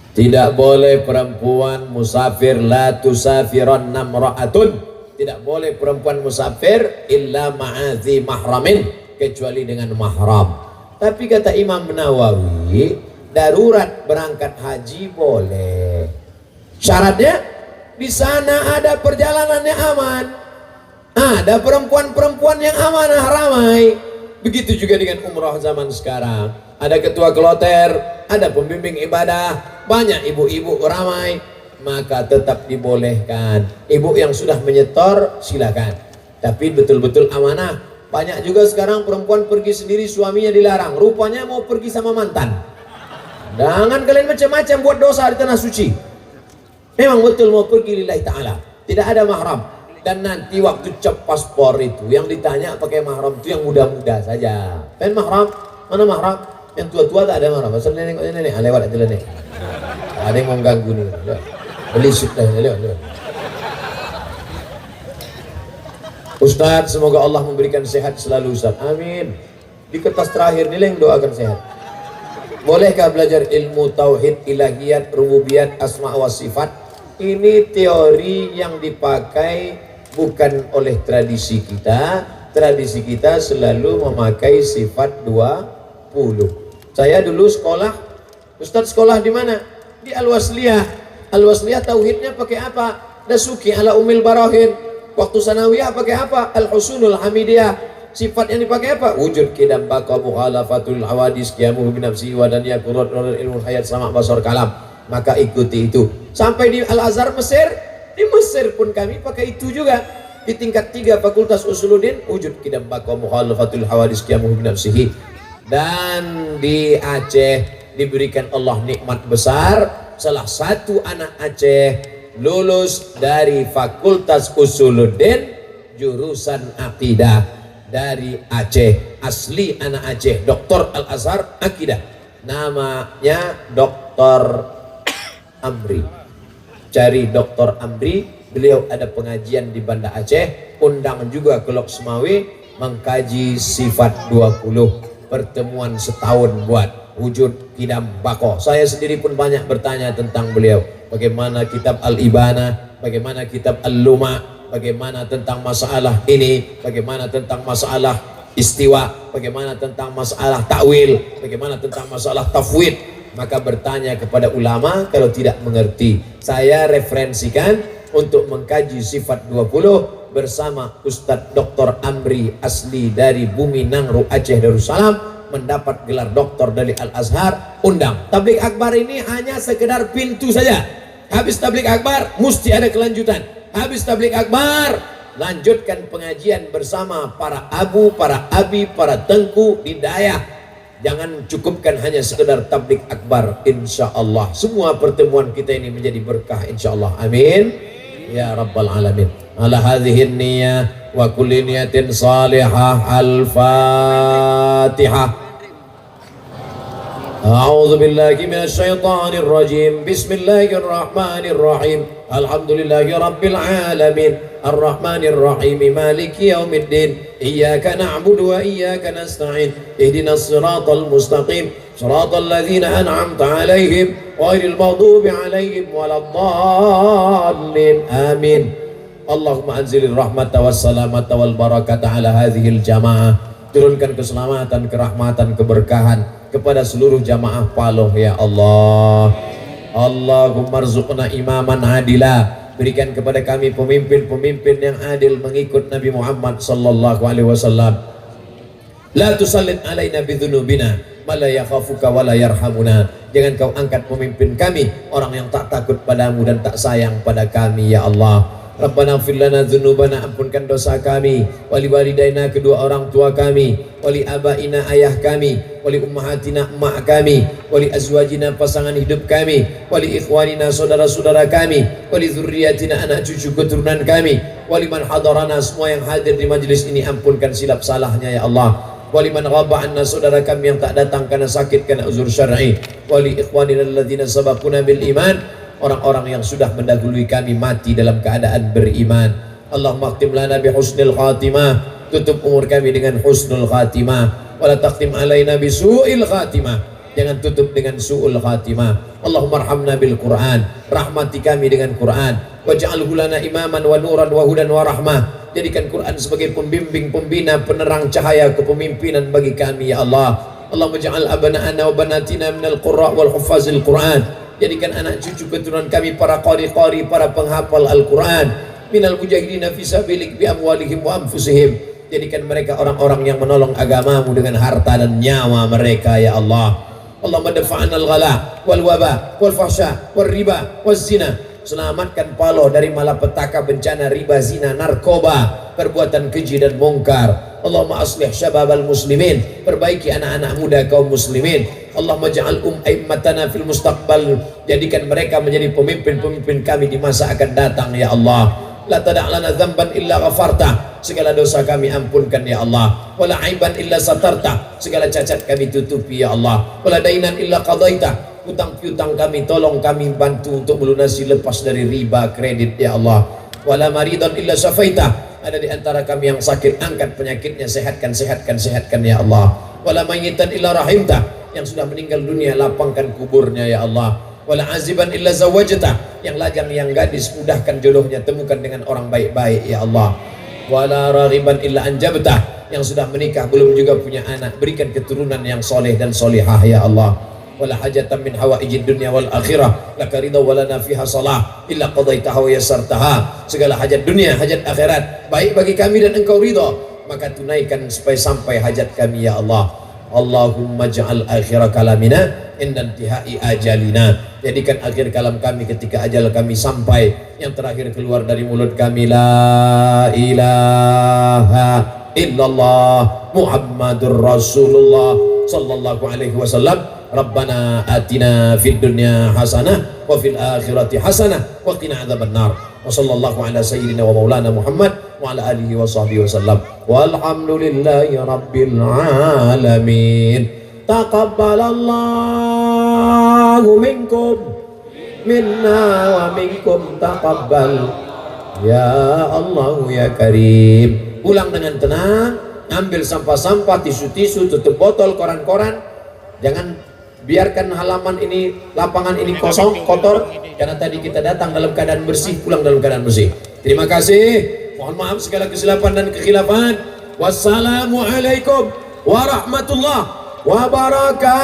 Tidak boleh perempuan musafir, la tusafiran namra'atun. Tidak boleh perempuan musafir illa ma'adhi mahramin, kecuali dengan mahram. Tapi kata Imam Nawawi, darurat berangkat haji boleh. Syaratnya di sana ada perjalanannya aman. Ada perempuan-perempuan yang amanah ramai. Begitu juga dengan umrah zaman sekarang. Ada ketua kloter, ada pembimbing ibadah, banyak ibu-ibu ramai, maka tetap dibolehkan. Ibu yang sudah menyetor silakan, tapi betul-betul amanah. Banyak juga sekarang perempuan pergi sendiri, suaminya dilarang, rupanya mau pergi sama mantan. Jangan kalian macam-macam buat dosa di tanah suci. Memang betul mau pergi lillahi ta'ala, tidak ada mahram. Dan nanti waktu cap paspor itu yang ditanya pakai mahram itu yang muda-muda saja. Kan mahram? Mana mahram? Yang tua-tua tak ada mahram. Pasal nenek lewat aja nenek. Ada yang mau ganggu nih. Beli suit dah lewat. Ustaz, semoga Allah memberikan sehat selalu Ustaz. Amin. Di kertas terakhir ini yang doakan sehat. Bolehkah belajar ilmu tauhid, ilahiyat, rububiyat, asma wa sifat? Ini teori yang dipakai bukan oleh tradisi kita. Tradisi kita selalu memakai sifat 20. Saya dulu sekolah, Ustaz sekolah di mana? Di Al-Wasliyah. Al-Wasliyah tauhidnya pakai apa? Dasuki ala umil barahin. Waktu sanawiyah pakai apa? Al-Husunul Hamidiyah. Sifat yang dipakai apa? Wujud kidam baqa mukhalafatul hawadis qiyamuhu binafsihi wa daniyah qurat ilmu hayat sama basar kalam. Maka ikuti itu. Sampai di Al-Azhar Mesir, di Mesir pun kami pakai itu juga. Di tingkat 3 Fakultas Usuluddin, wujud kidam baqa mukhalafatul hawadis qiyamuhu binafsihi. Dan di Aceh diberikan Allah nikmat besar. Salah satu anak Aceh lulus dari Fakultas Usuluddin jurusan akidah dari Aceh, asli anak Aceh, Dr. Al-Azhar akidah, namanya Dr. Amri. Cari Dr. Amri, beliau ada pengajian di Banda Aceh, undang juga ke Lok Semawi, mengkaji sifat 20, pertemuan setahun buat wujud Kidam Bako. Saya sendiri pun banyak bertanya tentang beliau, bagaimana kitab Al-Ibana, bagaimana kitab Al-Luma, bagaimana tentang masalah ini, bagaimana tentang masalah istiwa, bagaimana tentang masalah takwil, bagaimana tentang masalah tafwid. Maka bertanya kepada ulama, kalau tidak mengerti saya referensikan untuk mengkaji sifat 20 bersama Ustadz Dr. Amri Asli dari Bumi Nangro Aceh Darussalam, mendapat gelar doktor dari Al-Azhar. Undang tablik akbar ini hanya sekedar pintu saja. Habis tablik akbar mesti ada kelanjutan. Habis tablik akbar lanjutkan pengajian bersama para abu, para abi, para tengku di dayah. Jangan cukupkan hanya sekedar tablik akbar. Insya Allah semua pertemuan kita ini menjadi berkah insya Allah. Amin ya rabbal alamin. Ala hadhihi niyyah wa kulli niyatin salihah. Al-Fatihah. A'udzu billahi minasy syaithanir rajim. Bismillahirrahmanirrahim. Alhamdulillahi rabbil alamin. Ar-Rahmanir Rahim. Maliki yaumiddin. Iyyaka na'budu wa iyyaka nasta'in. Ihdinas siratal mustaqim. Siratal ladzina an'amta 'alaihim ghairil maghdubi 'alaihim waladdallin. Amin. Allahumma anzilir rahmata was salamata wal barakata ala hadhil jamaah. Turunkan keselamatan, kerahmatan, keberkahan kepada seluruh jamaah Paloh ya Allah. Allahumma rzuqna imaman adila. Berikan kepada kami pemimpin-pemimpin yang adil mengikut Nabi Muhammad sallallahu alaihi wasallam. La tusallit alaina bidhunubina ma la yakhafuka wa la yarhamuna. Jangan kau angkat pemimpin kami orang yang tak takut padamu dan tak sayang pada kami ya Allah. Rabbana ighfir lana dzunubana, ampunkan dosa kami, wali walidaina, kedua orang tua kami, wali abaina, ayah kami, wali ummahatina, emak kami, wali azwajina, pasangan hidup kami, wali ikhwanina, saudara-saudara kami, wali dzurriyyatina, anak cucu keturunan kami, wali man hadarana, semua yang hadir di majelis ini ampunkan silap salahnya ya Allah. Wali man ghaba anna, saudara kami yang tak datang karena sakit, karena uzur syar'i, wali ikhwanina alladzina sabaquna bil iman, orang-orang yang sudah mendahului kami mati dalam keadaan beriman. Allahumma khtim lana bi husnil khatimah, tutup umur kami dengan husnul khatimah, wala taqtim alaina bi su'il khatimah, jangan tutup dengan su'ul khatimah. Allahumma arhamna bil Quran, rahmati kami dengan Quran, waj'alhu lana imaman wa nuran wa hudan wa rahmah. Jadikan Quran sebagai pembimbing, pembina, penerang cahaya kepemimpinan bagi kami ya Allah. Allahumma ja'al abana'ana wa banatina minal qurra wal huffazil Quran. Jadikan anak cucu keturunan kami para qari-qari, para penghafal Al-Quran, minal mujahidina fisabilik bi amwalihim wa anfusihim. Jadikan mereka orang-orang yang menolong agamamu dengan harta dan nyawa mereka ya Allah. Allahumma dafa'an al-ghala wal waba wal fahsya wal riba wal zina. Selamatkan Paloh dari malapetaka, bencana, riba, zina, narkoba, perbuatan keji dan mungkar. Allahumma aslih syababal muslimin, perbaiki anak-anak muda kaum muslimin. Allahumma ja'al aimmatana fil mustaqbal, jadikan mereka menjadi pemimpin-pemimpin kami di masa akan datang ya Allah. La tada' lana dzamban illa ghafarta, segala dosa kami ampunkan ya Allah. Wala aiban illa satarta, segala cacat kami tutupi ya Allah. Wala dainan illa qadaita, utang piutang kami tolong kami bantu untuk melunasi, lepas dari riba, kredit ya Allah. Wala maridan illa syafaita, ada di antara kami yang sakit, angkat penyakitnya, sehatkan ya Allah. Wala mayitan illa rahimta, yang sudah meninggal dunia lapangkan kuburnya ya Allah. Wala aziban illa zawajta, yang lajang yang gadis mudahkan jodohnya, temukan dengan orang baik-baik ya Allah. Wala raghiban illa anjabta, yang sudah menikah belum juga punya anak, berikan keturunan yang soleh dan solihah ya Allah. Wala hajatan min hawaijid dunya wal akhirah laka ridha walana fiha salah illa qadaitaha wa yassartaha, segala hajat dunia, hajat akhirat baik bagi kami dan engkau ridha, maka tunaikan supaya sampai hajat kami ya Allah. Allahumma ja'al akhir kalamina inda intihai ajalina, jadikan akhir kalam kami ketika ajal kami sampai, yang terakhir keluar dari mulut kami la ilaha illallah Muhammadur Rasulullah sallallahu alaihi wasallam. Rabbana atina fid dunya hasanah wa fil akhirati hasanah wa qina adzabannar. Wa sallallahu ala sayyidina wa maulana Muhammad wa ala alihi wa sahbihi wasallam. Walhamdulillahi rabbil alamin. Taqabbalallahu minkum minna wa minkum taqabbal ya Allah ya Karim. Ulang dengan tenang, ambil sampah-sampah, tisu-tisu, tutup botol, koran-koran. Jangan biarkan halaman ini, lapangan ini kosong, kotor, karena tadi kita datang dalam keadaan bersih, pulang dalam keadaan bersih. Terima kasih. Mohon maaf segala kesilapan dan kekhilafan. Wassalamualaikum warahmatullahi wabarakatuh.